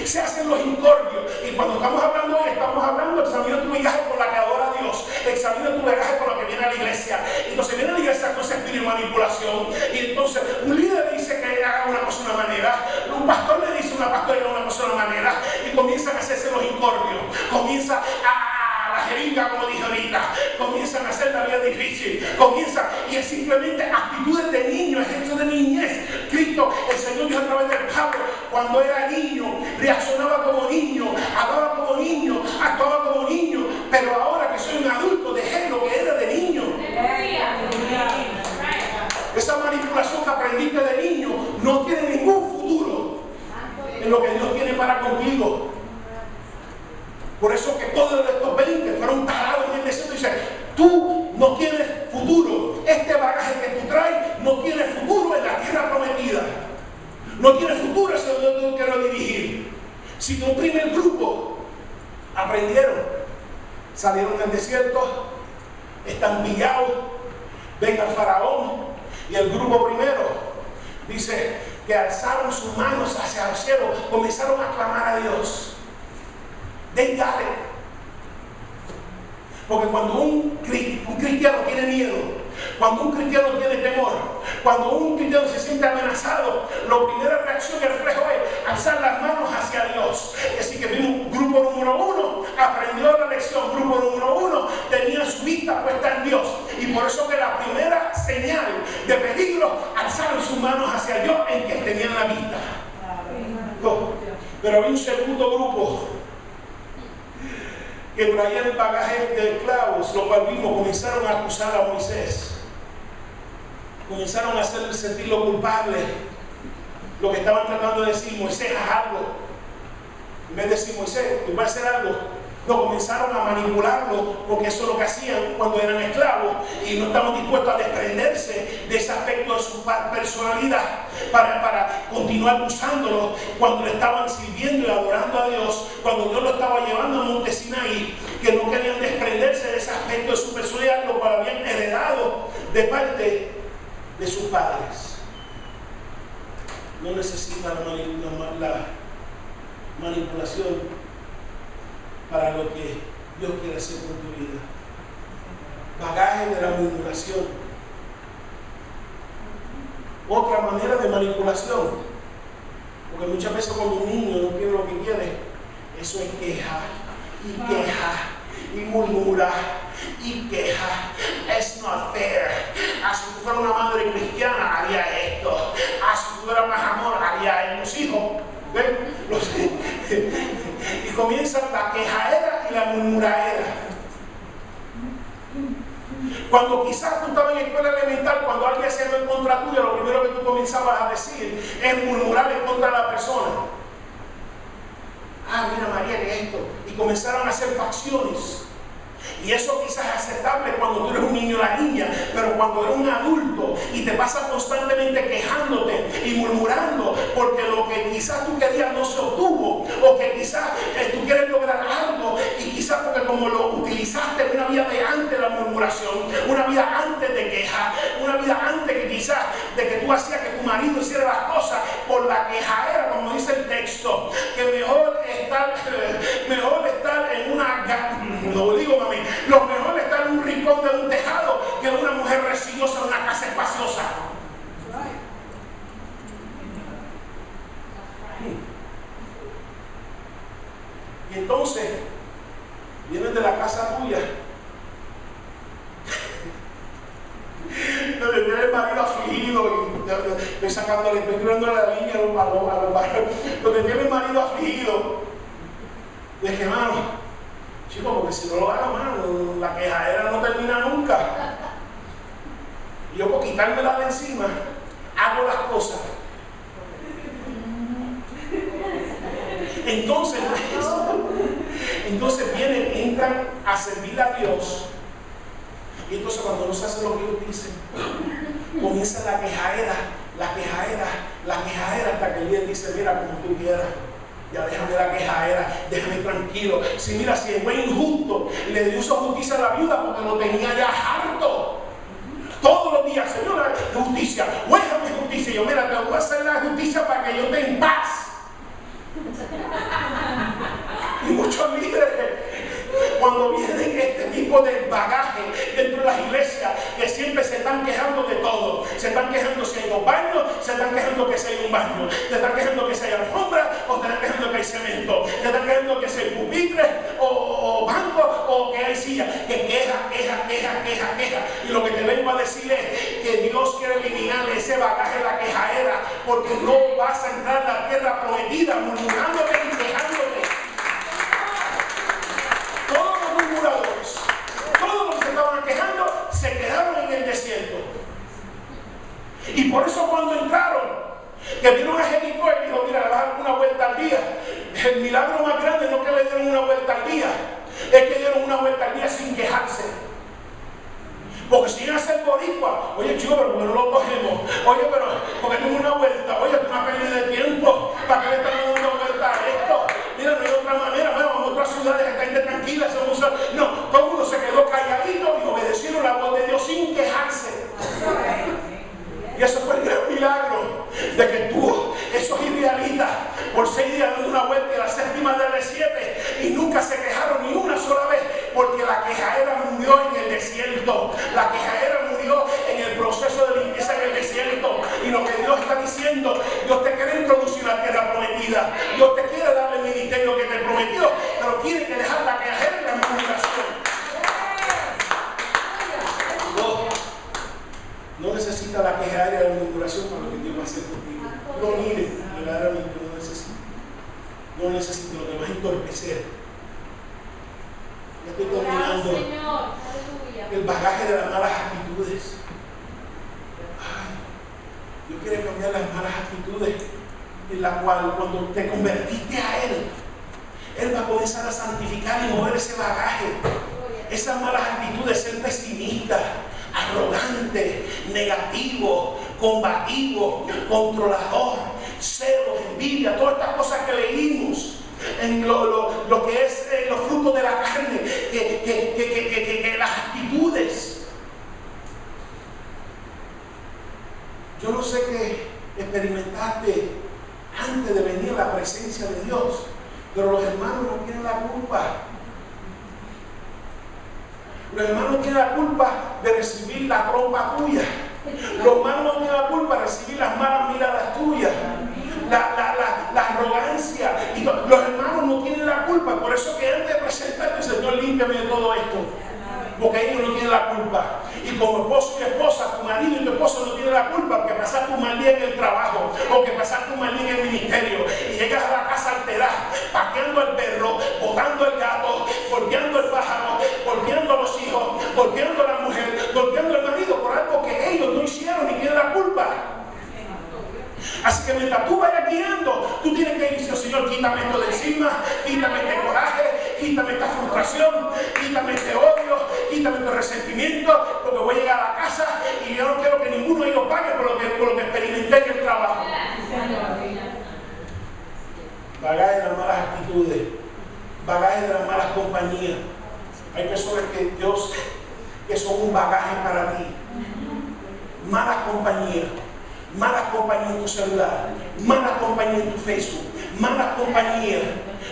Se hacen los incordios. Y cuando estamos hablando hoy, estamos hablando, examina tu bagaje con la que adora a Dios, examina tu bagaje con la que viene a la iglesia. Entonces viene a la iglesia con ese espíritu de manipulación. Y entonces un líder dice que haga una cosa de una manera, un pastor le dice a una pastora que haga una cosa de una manera, y comienzan a hacerse los incordios, comienza a la jeringa, como dije ahorita, comienzan a hacer la vida difícil, comienzan, y es simplemente actitudes de niño, ejemplos de niñez. Cristo, el Señor dijo a través del Pablo, cuando era niño, reaccionaba como niño, hablaba como niño, actuaba como niño, pero ahora que soy un adulto, dejé lo que era de niño. Esa manipulación que aprendiste de niño no tiene ningún futuro en lo que Dios tiene para contigo. Por eso que todos estos 20 fueron tarados en el desierto y dicen, tú no tienes futuro. Este bagaje que tú traes no tiene futuro en la tierra prometida. No tiene futuro hacia donde yo quiero dirigir. Si tu primer grupo aprendieron, salieron del desierto, están pillados, ven al faraón. Y el grupo primero dice que alzaron sus manos hacia el cielo, comenzaron a clamar a Dios. They got it. Porque cuando un cristiano tiene miedo, cuando un cristiano tiene temor, Cuando un cristiano se siente amenazado, la primera reacción y el reflejo es alzar las manos hacia Dios. Así que vimos, grupo número 1 aprendió la lección, grupo número 1 tenía su vista puesta en Dios. Y por eso que la primera señal de peligro, alzaron sus manos hacia Dios en que tenían la vista. Pero había un segundo grupo que traían bagaje de esclavos, lo cual vimos, comenzaron a acusar a Moisés. Comenzaron a hacerle sentirlo culpable. Lo que estaban tratando de decir, Moisés, haz algo. En vez de decir, Moisés, tú vas a hacer algo. No, comenzaron a manipularlo, porque eso es lo que hacían cuando eran esclavos y no estaban dispuestos a desprenderse de ese aspecto de su personalidad para continuar usándolo cuando le estaban sirviendo y adorando a Dios, cuando Dios lo estaba llevando a Monte Sinaí, que no querían desprenderse de ese aspecto de su personalidad, lo cual habían heredado de parte de sus padres. No necesitan la manipulación para lo que Dios quiere hacer con tu vida. Bagaje de la murmuración. Otra manera de manipulación, porque muchas veces cuando un niño no quiere lo que quiere, eso es queja y murmura y queja. Es not fair. Si tú fueras una madre cristiana, haría esto. Si tú fueras más amor, haría los hijos. ¿Ven? Y comienza la quejaera y la murmuraera. Cuando quizás tú estabas en escuela elemental, cuando alguien hacía algo en contra tuya, lo primero que tú comenzabas a decir es murmurar en contra de la persona. Mira María, que esto. Y comenzaron a hacer facciones. Y eso quizás es aceptable cuando tú eres un niño o la niña, pero cuando eres un adulto y te pasas constantemente quejándote y murmurando porque lo que quizás tú querías no se obtuvo, o que quizás tú quieres lograr algo y quizás porque como lo utilizaste una vida de antes de la murmuración, una vida antes de queja, una vida antes que quizás de que tú hacías que tu marido hiciera las cosas por la quejadera, como dice el texto, que mejor estar en una, lo digo mami, lo mejor es estar en un rincón de un tejado que una mujer resillosa en una casa espaciosa. Y entonces vienen de la casa tuya donde tiene el marido afligido y estoy sacándole, estoy tirando la línea a los barrios, donde tiene el marido afligido. Y es que hermano, chicos, porque si no lo hago, mano, la quejadera no termina nunca. Y yo por quitármela de encima, hago las cosas. Entonces vienen, entran a servir a Dios. Y entonces cuando no se hace lo que ellos dicen, comienza la quejadera, hasta que el líder dice, mira, como tú quieras. Ya déjame la quejadera, déjame tranquilo. Si mira, si el güey injusto le dio su justicia a la viuda porque lo tenía ya harto. Todos los días, Señor, justicia, déjame justicia. Y yo, mira, te voy a hacer la justicia para que yo esté en paz. Y muchos líderes, cuando vienen este tipo de bagaje dentro de las iglesias, que siempre se están quejando de todo, se están quejando si hay dos baños, se están quejando que si hay un baño, se están quejando que si hay alfombra, o se están quejando que hay cemento, se están quejando que si hay pupitres, o bancos, o que hay sillas, que queja. Y lo que te vengo a decir es que Dios quiere eliminar ese bagaje de la quejadera, porque no vas a entrar a la tierra prometida murmurándote y quejándote. Todos los que estaban quejando se quedaron en el desierto. Y por eso cuando entraron, que vieron a Jericó y dijo, mira, le vas a dar una vuelta al día. El milagro más grande no es que le dieron una vuelta al día, es que dieron una vuelta al día sin quejarse. Porque si iban a ser boricua, oye chico, pero no lo cogemos. Oye, pero porque tengo una vuelta, oye, es una pérdida de tiempo. ¿Para qué le estamos dando una vuelta a esto? Mira, no hay otra manera, bueno, vamos a otras ciudades que están tranquilas. No, todo el mundo se quedó calladito y obedecieron la voz de Dios sin quejarse. Y eso fue el gran milagro de que tú, esos israelitas, por 6 días dando una vuelta y la séptima de 7 y nunca se quejaron ni una sola vez, porque la quejadera murió en el desierto. La quejadera murió en el proceso de limpieza en el desierto. diciendo, Dios te quiere introducir a la tierra prometida. Dios te quiere dar el ministerio que te prometió, pero tiene que dejar la quejera y la murmuración. No necesita la quejera y la murmuración para lo que Dios va a hacer contigo. No, mire, verdaderamente no necesita. No necesita, lo que va a entorpecer. Ya estoy terminando. El bagaje de las malas actitudes. Ay, Dios quiere cambiar las malas actitudes, en la cual cuando te convertiste a Él va a comenzar a santificar y mover ese bagaje. Esas malas actitudes, ser pesimista, arrogante, negativo, combativo, controlador, celos, envidia, todas estas cosas que leímos en lo que es los frutos de la carne, que las actitudes. Yo no sé qué experimentaste antes de venir a la presencia de Dios, pero los hermanos no tienen la culpa. Los hermanos no tienen la culpa de recibir la trompa tuya. Los hermanos no tienen la culpa de recibir las malas miradas tuyas, la arrogancia. Y los hermanos no tienen la culpa. Por eso que antes de presentarte, Señor, límpiame de todo esto. Porque ellos no tienen la culpa. Y como esposo y esposa, tu marido y tu esposa no tienen la culpa porque pasaste un mal día en el trabajo o que pasaste un mal día en el ministerio y llegas a la casa alterada, pateando al perro, botando el gato, golpeando el pájaro, golpeando a los hijos, golpeando a la mujer, golpeando al marido por algo que ellos no hicieron y tienen la culpa. Así que mientras tú vayas guiando, tú tienes que decir, Señor, quítame esto de encima, quítame este coraje, quítame esta frustración, quítame este odio, quítame este resentimiento, porque voy a llegar a la casa y yo no quiero que ninguno de ellos pague por lo que experimenté en el trabajo. Bagaje de las malas actitudes, bagaje de las malas compañías. Hay personas que son un bagaje para ti. Malas compañías. Mala compañía en tu celular, mala compañía en tu Facebook, mala compañía,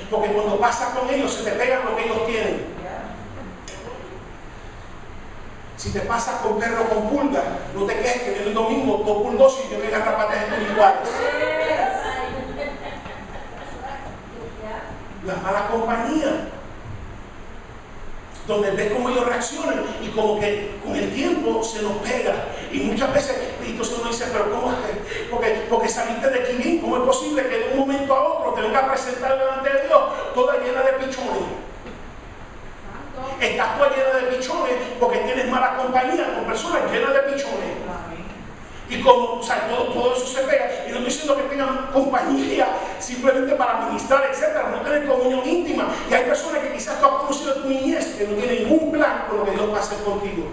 porque cuando pasas con ellos se te pegan lo que ellos tienen. Si te pasas con perro con pulga, no te quejes que el domingo todo pulgoso y yo me garrapateas en tus iguales. La mala compañía, donde ves cómo ellos reaccionan y como que con el tiempo se nos pega. Y muchas veces, y entonces uno dice, pero ¿cómo es que? Porque saliste de Quilín, ¿cómo es posible que de un momento a otro te venga a presentar delante de Dios toda llena de pichones? Estás toda llena de pichones porque tienes mala compañía con personas llenas de pichones. Y como, o sea, todo eso se pega. Y no estoy diciendo que tengan compañía simplemente para ministrar, etcétera, no tener comunión íntima. Y hay personas que quizás tú has conocido de tu niñez que no tienen ningún plan con lo que Dios va a hacer contigo.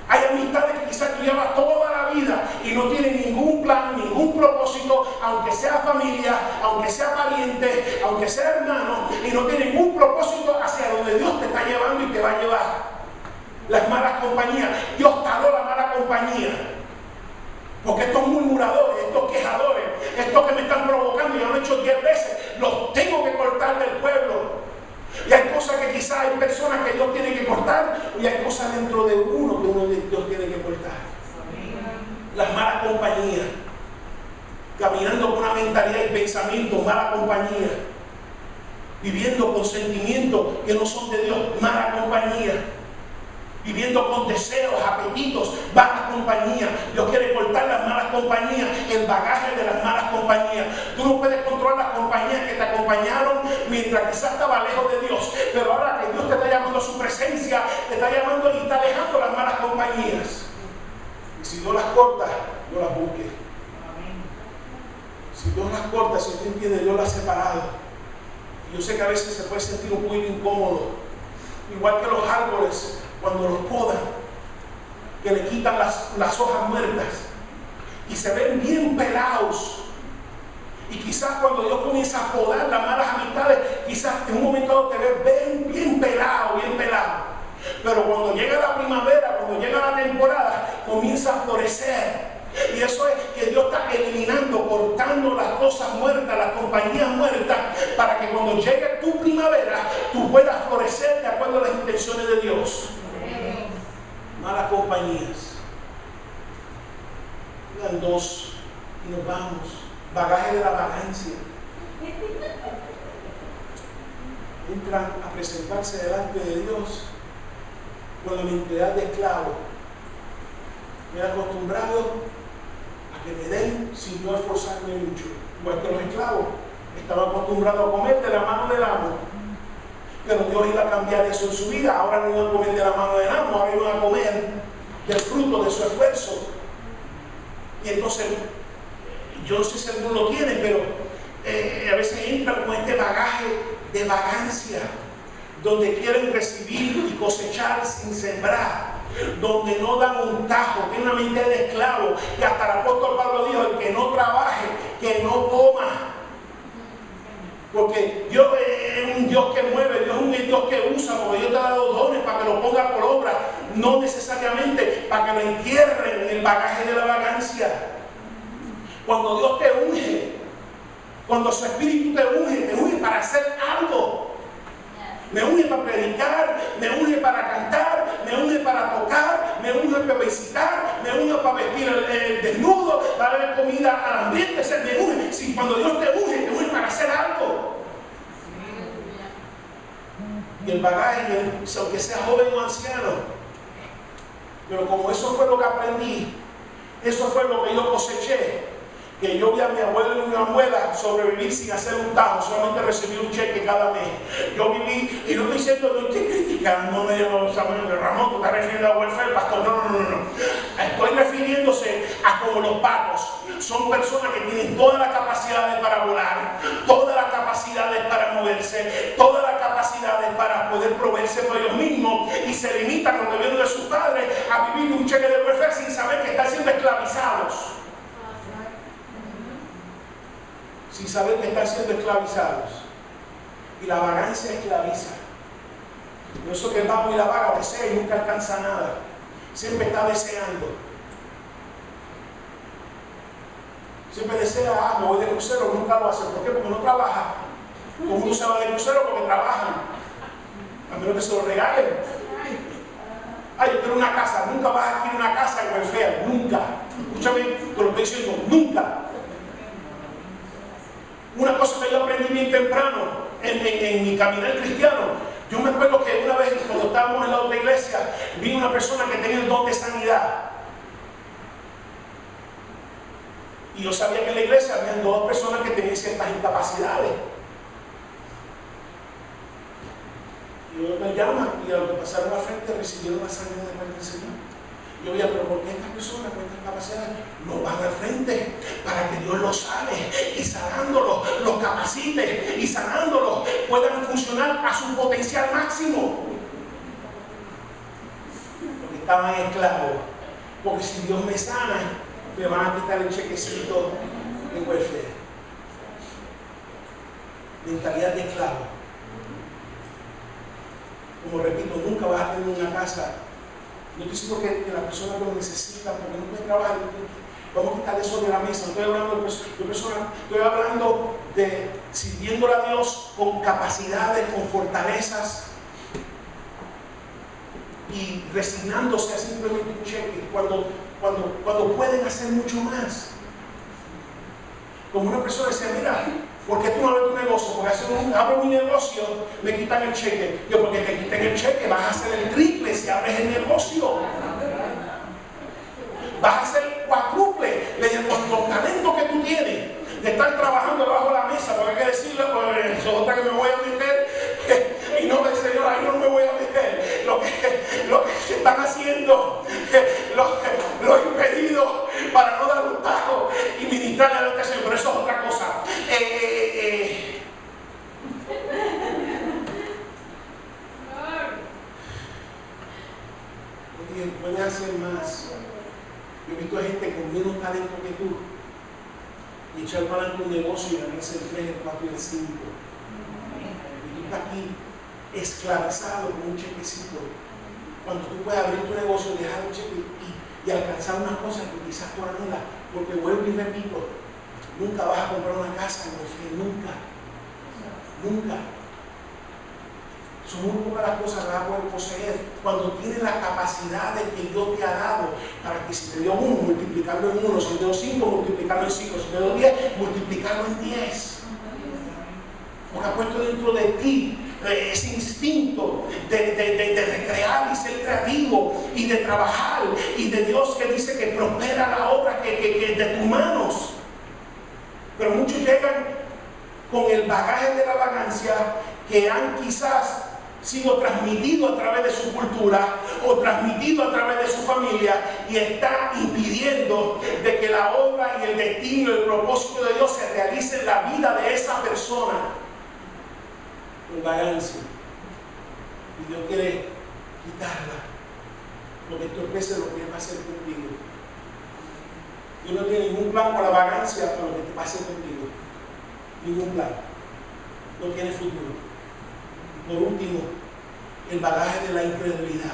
Hay amistades que quizás tú llevas toda la vida y no tienen ningún plan, ningún propósito, aunque sea familia, aunque sea pariente, aunque sea hermano, y no tienen ningún propósito hacia donde Dios te está llevando y te va a llevar. Las malas compañías, Dios taló la mala compañía. Porque estos murmuradores, estos quejadores, estos que me están provocando, ya lo he hecho 10 veces, los tengo que cortar del pueblo. Y hay cosas que quizás hay personas que Dios tiene que cortar, y hay cosas dentro de uno que Dios tiene que cortar. Las malas compañías, caminando con una mentalidad y pensamiento, mala compañía, viviendo con sentimientos que no son de Dios, mala compañía. Viviendo con deseos, apetitos, mala compañía. Dios quiere cortar las malas compañías, el bagaje de las malas compañías. Tú no puedes controlar las compañías que te acompañaron mientras quizás estaba lejos de Dios. Pero ahora que Dios te está llamando a su presencia, te está llamando y está alejando las malas compañías. Y si Dios las corta, no las busques. Si Dios las corta, si usted entiende, Dios las ha separado. Y yo sé que a veces se puede sentir un poquito incómodo. Igual que los árboles, cuando los podan, que le quitan las hojas muertas y se ven bien pelados. Y quizás cuando Dios comienza a podar las malas amistades, quizás en un momento dado te ves bien pelado, bien pelado. Pero cuando llega la primavera, cuando llega la temporada, comienza a florecer. Y eso es que Dios está eliminando, cortando las cosas muertas, las compañías muertas, para que cuando llegue tu primavera, tú puedas florecer de acuerdo a las intenciones de Dios. Malas compañías. Eran dos y nos vamos. Bagaje de la vagancia. Entran a presentarse delante de Dios con la mentalidad de esclavo. Me he acostumbrado a que me den sin yo esforzarme mucho. Igual que los esclavos estaban acostumbrados a comer de la mano del amo. Pero Dios iba a cambiar eso en su vida. Ahora no iban a comer de la mano del amo, ahora iban a comer del fruto de su esfuerzo. Y entonces, yo no sé si alguno lo tiene, pero a veces entran con este bagaje de vagancia, donde quieren recibir y cosechar sin sembrar, donde no dan un tajo, tienen una mente de esclavo, y hasta el apóstol Pablo dijo: el que no trabaje, que no coma. Porque Dios es un Dios que mueve, Dios es un Dios que usa, porque Dios te ha dado dones para que lo ponga por obra, no necesariamente para que lo entierren en el bagaje de la vagancia. Cuando Dios te unge, cuando su Espíritu te unge para hacer algo. Me unge para predicar, me unge para cantar, me unge para tocar, me unge para visitar, me unge para vestir el desnudo, para dar comida al ambiente, me unge. Si cuando Dios te unge para hacer algo. Y el bagaje, aunque sea joven o anciano, pero como eso fue lo que aprendí, eso fue lo que yo coseché, que yo vi a mi abuelo y mi abuela sobrevivir sin hacer un tajo, solamente recibir un cheque cada mes. Yo viví, y no estoy diciendo, no estoy criticando, Ramón, tú estás refiriendo a welfare, pastor, no. Estoy refiriéndose a como los pacos. Son personas que tienen todas las capacidades para volar, todas las capacidades para moverse, todas las capacidades para poder proveerse por ellos mismos, y se limitan al gobierno de sus padres a vivir un cheque de welfare sin saber que están siendo esclavizados. Sin saber que están siendo esclavizados. Y la vagancia esclaviza. Por eso que el vago y la vaga desea y nunca alcanza nada. Siempre está deseando. Siempre desea: me voy de crucero, nunca lo hace. ¿Por qué? Porque no trabaja. Como uno se va de crucero porque trabajan. A menos que se lo regalen. Yo quiero una casa. Nunca vas a adquirir una casa en welfare. Nunca. Escúchame, te lo estoy diciendo. Nunca. Una cosa que yo aprendí bien temprano en mi caminar cristiano. Yo me acuerdo que una vez, cuando estábamos en la otra iglesia, vi una persona que tenía el don de sanidad. Y yo sabía que en la iglesia había dos personas que tenían ciertas incapacidades. Y ellos me llaman, y a lo que pasaron al frente recibieron la sanidad de parte del Señor. Yo veía: pero ¿por qué estas personas con estas capacidades no van al frente? Para que Dios los sane, y sanándolos, los capacite, y sanándolos puedan funcionar a su potencial máximo. Porque estaban esclavos. Porque si Dios me sana, me van a quitar el chequecito de welfare. Mentalidad de esclavo. Como repito, nunca vas a tener una casa. No estoy diciendo que la persona lo necesita porque no puede trabajar. Vamos a quitar eso de la mesa. No estoy hablando de personas, estoy hablando de sirviéndole a Dios con capacidades, con fortalezas, y resignándose a simplemente un cheque cuando pueden hacer mucho más. Como una persona decía: mira, ¿por qué tú no abres tu negocio? Porque abro mi negocio, me quitan el cheque. Yo: porque te quiten el cheque, vas a hacer el triple si abres el negocio. Vas a hacer el cuádruple de los talentos que tú tienes, de estar trabajando debajo de la mesa, porque hay que decirle: pues eso es otra que me voy a meter, y no, el Señor, ahí no me voy a meter. Lo que están haciendo los impedidos para no dar un tajo y ministrarle a la ocasión, pero eso es otra cosa. Puedes hacer más. Yo he visto a gente con menos talento que tú y echar para adelante un negocio y ganarse el 3, el 4 y el 5. Y tú estás aquí esclavizado con un chequecito. Cuando tú puedes abrir tu negocio, dejar un cheque y alcanzar unas cosas que quizás tú anhelas. Porque vuelvo y repito, nunca vas a comprar una casa en welfare, nunca. Son muy pocas las cosas que vas a poder poseer cuando tienes la capacidad de que Dios te ha dado para que si te dio 1, multiplicarlo en 1, si te dio 5, multiplicarlo en 5, si te dio 10, multiplicarlo en 10. Porque ha puesto dentro de ti ese instinto de recrear y ser creativo y de trabajar, y de Dios que dice que prospera la obra que de tus manos. Pero muchos llegan con el bagaje de la vagancia que han quizás sido transmitido a través de su cultura o transmitido a través de su familia, y está impidiendo de que la obra y el destino y el propósito de Dios se realice en la vida de esa persona. Con vagancia. Y Dios quiere quitarla, porque entorpece lo que va a hacer contigo. Dios no tiene ningún plan con la vagancia para lo que te pase contigo. Ningún plan. No tiene futuro. Por último, el bagaje de la incredulidad.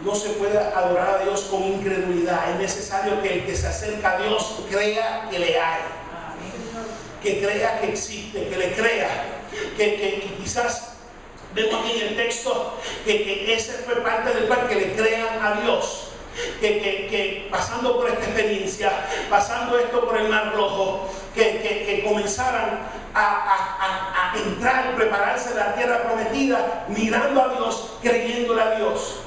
No se puede adorar a Dios con incredulidad. Es necesario que el que se acerca a Dios crea que le hay, que crea que existe, que le crea, que quizás vemos aquí en el texto que ese fue parte del plan, que le crean a Dios. Que pasando por esta experiencia, pasando esto por el Mar Rojo, que comenzaran a entrar, prepararse en la tierra prometida, mirando a Dios, creyéndole a Dios.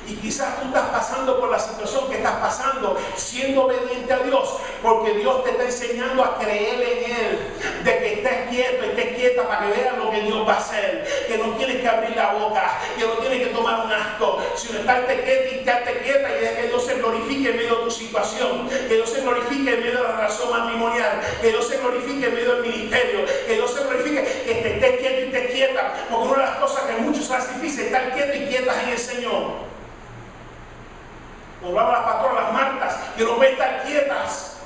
Y quizás tú estás pasando por la situación que estás pasando, siendo obediente a Dios, porque Dios te está enseñando a creer en Él, de que estés quieto, estés quieta para que veas lo que Dios va a hacer, que no tienes que abrir la boca, que no tienes que tomar un acto, sino estarte quieta y quedarte quieta y dejar que Dios se glorifique en medio de tu situación, que Dios se glorifique en medio de la relación matrimonial, que Dios se glorifique en medio del ministerio, que Dios se glorifique, que te estés quieto y estés quieta, porque una de las cosas que muchos hace difícil es estar quietos y quietas en el Señor. Nos hablaba la pastora, las Martas, que no pueden estar quietas.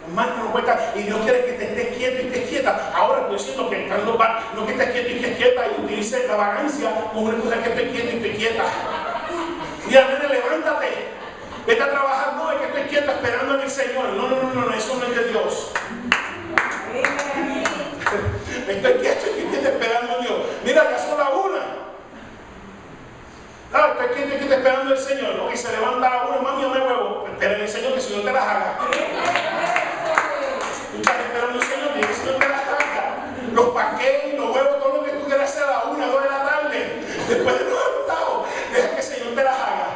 Las Martas no pueden estar, y Dios quiere que te estés quieto y estés quieta. Ahora estoy diciendo que no que estés quieto y estés quieta y utilice la vagancia como una cosa que estés quieto y estés quieta. Mira, nene, levántate, vete a trabajar. No, es que estoy quieta esperando en el Señor. No, eso no es de Dios. Estoy quieto y quieta esperando en Dios. Mira, ya son las 1. Claro, estoy quieto y estoy esperando el Señor, ¿no? Y se levanta a uno, mami, yo me huevo. Espera en el Señor, que el Señor te las haga. Tú estás esperando el Señor, y el Señor te las haga. Los paquetes, los huevos, todo lo que tú quieras hacer a las 1, 2 de la tarde, después de los resultados, deja que el Señor te las haga.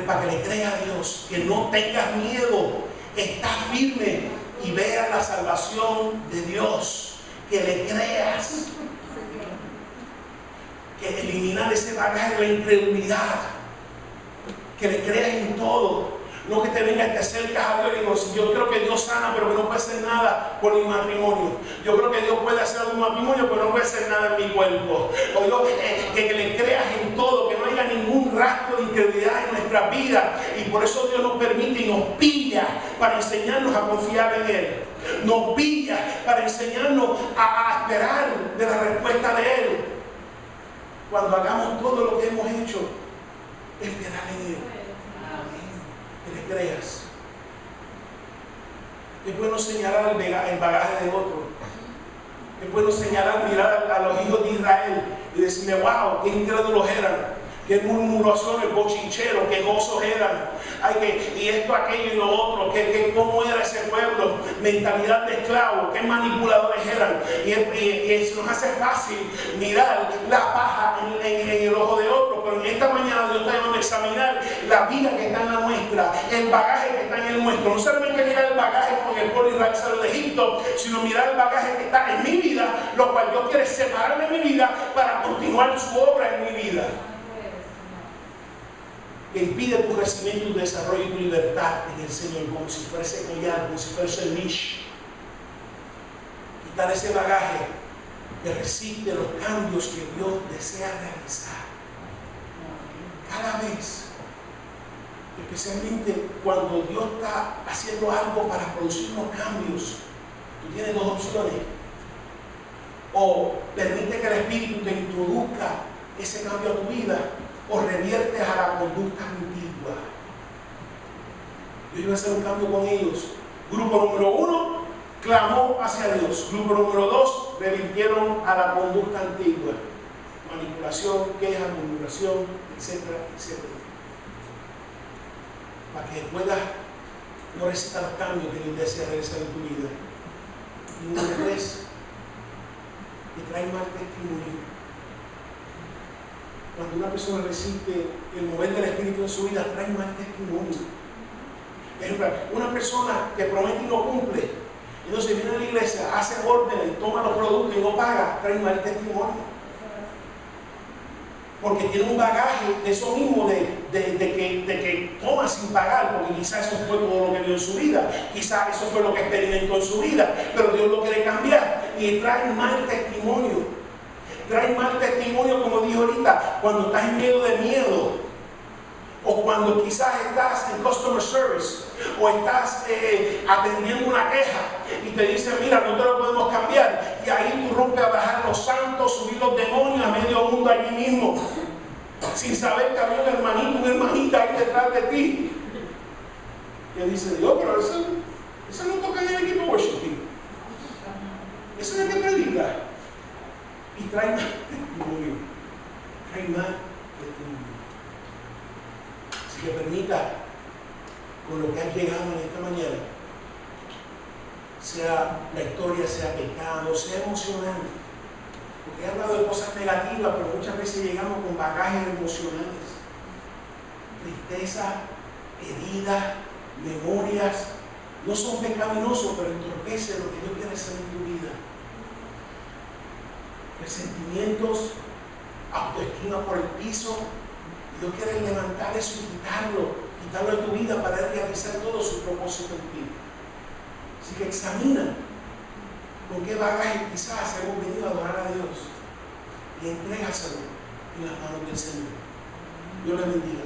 Para que le creas a Dios, que no tengas miedo, está firme y vea la salvación de Dios, que le creas. Que eliminar ese bagaje de la incredulidad, que le creas en todo, no que te vengas y te acercas a Dios y digas, yo creo que Dios sana, pero que no puede hacer nada por mi matrimonio. Yo creo que Dios puede hacer algo en mi matrimonio, pero no puede hacer nada en mi cuerpo. O Dios, que le creas en todo, que no haya ningún rastro de incredulidad en nuestra vida. Y por eso Dios nos permite y nos pilla para enseñarnos a confiar en Él. Nos pilla para enseñarnos a esperar de la respuesta de Él. Cuando hagamos todo lo que hemos hecho, esperar en Él. Que le creas. Es bueno señalar el bagaje de otro. Es bueno señalar, mirar a los hijos de Israel y decirle, wow, qué incrédulos eran, qué murmuraciones, bochincheros, qué gozos eran. Y esto, aquello y lo otro, cómo era ese pueblo, mentalidad de esclavos, qué manipuladores eran. Y eso nos hace fácil mirar la paja en el ojo de otro, pero en esta mañana Dios está llamando a examinar la vida que está en la nuestra, el bagaje que está en el nuestro. No solamente mirar el bagaje con el pueblo de Israel salió de Egipto, sino mirar el bagaje que está en mi vida, lo cual Dios quiere separar de mi vida para continuar su obra en mi vida, que impide tu crecimiento, tu desarrollo y tu libertad en el Señor, como si fuese collar, como si fuese leash. Quitar ese bagaje que resiste los cambios que Dios desea realizar. Cada vez, especialmente cuando Dios está haciendo algo para producir unos cambios, tú tienes dos opciones. O permite que el Espíritu te introduzca ese cambio a tu vida, o reviertes a la conducta antigua. Yo iba a hacer un cambio con ellos, Grupo número 1 clamó hacia Dios. Grupo número 2 revirtieron a la conducta antigua. Manipulación, queja, murmuración, etcétera, etcétera. Para que puedas no resistir los cambios que Dios desea realizar en tu vida. Y número 3, que trae mal testimonio. Cuando una persona resiste el mover del Espíritu en su vida, trae mal testimonio. Una persona que promete y no cumple, entonces viene a la iglesia, hace órdenes, toma los productos y no paga, trae mal testimonio. Porque tiene un bagaje de eso mismo, de que toma sin pagar, porque quizás eso fue todo lo que vio en su vida, quizás eso fue lo que experimentó en su vida, pero Dios lo quiere cambiar y trae mal testimonio. Trae mal testimonio, como dije ahorita, cuando estás en medio de miedo, o cuando quizás estás en customer service, o estás atendiendo una queja y te dicen, mira, no te lo podemos cambiar, y ahí tú rompes a bajar los santos, subir los demonios a medio mundo allí mismo, sin saber que había un hermanito, una hermanita ahí detrás de ti. Y él dice, Dios, pero eso no toca en el equipo worship team. Eso no es que predica. Y trae mal testimonio. Trae mal testimonio. Así que permita, con lo que has llegado en esta mañana, sea la historia, sea pecado, sea emocional. Porque he hablado de cosas negativas, pero muchas veces llegamos con bagajes emocionales. Tristeza, heridas, memorias, no son pecaminosos, pero entorpecen lo que Dios quiere hacer en tu vida. Resentimientos, autoestima por el piso. Dios quiere levantar eso y quitarlo de tu vida para realizar todo su propósito en ti. Así que examina con qué bagaje quizás hemos venido a adorar a Dios y entrégaselo en las manos del Señor. Dios le bendiga.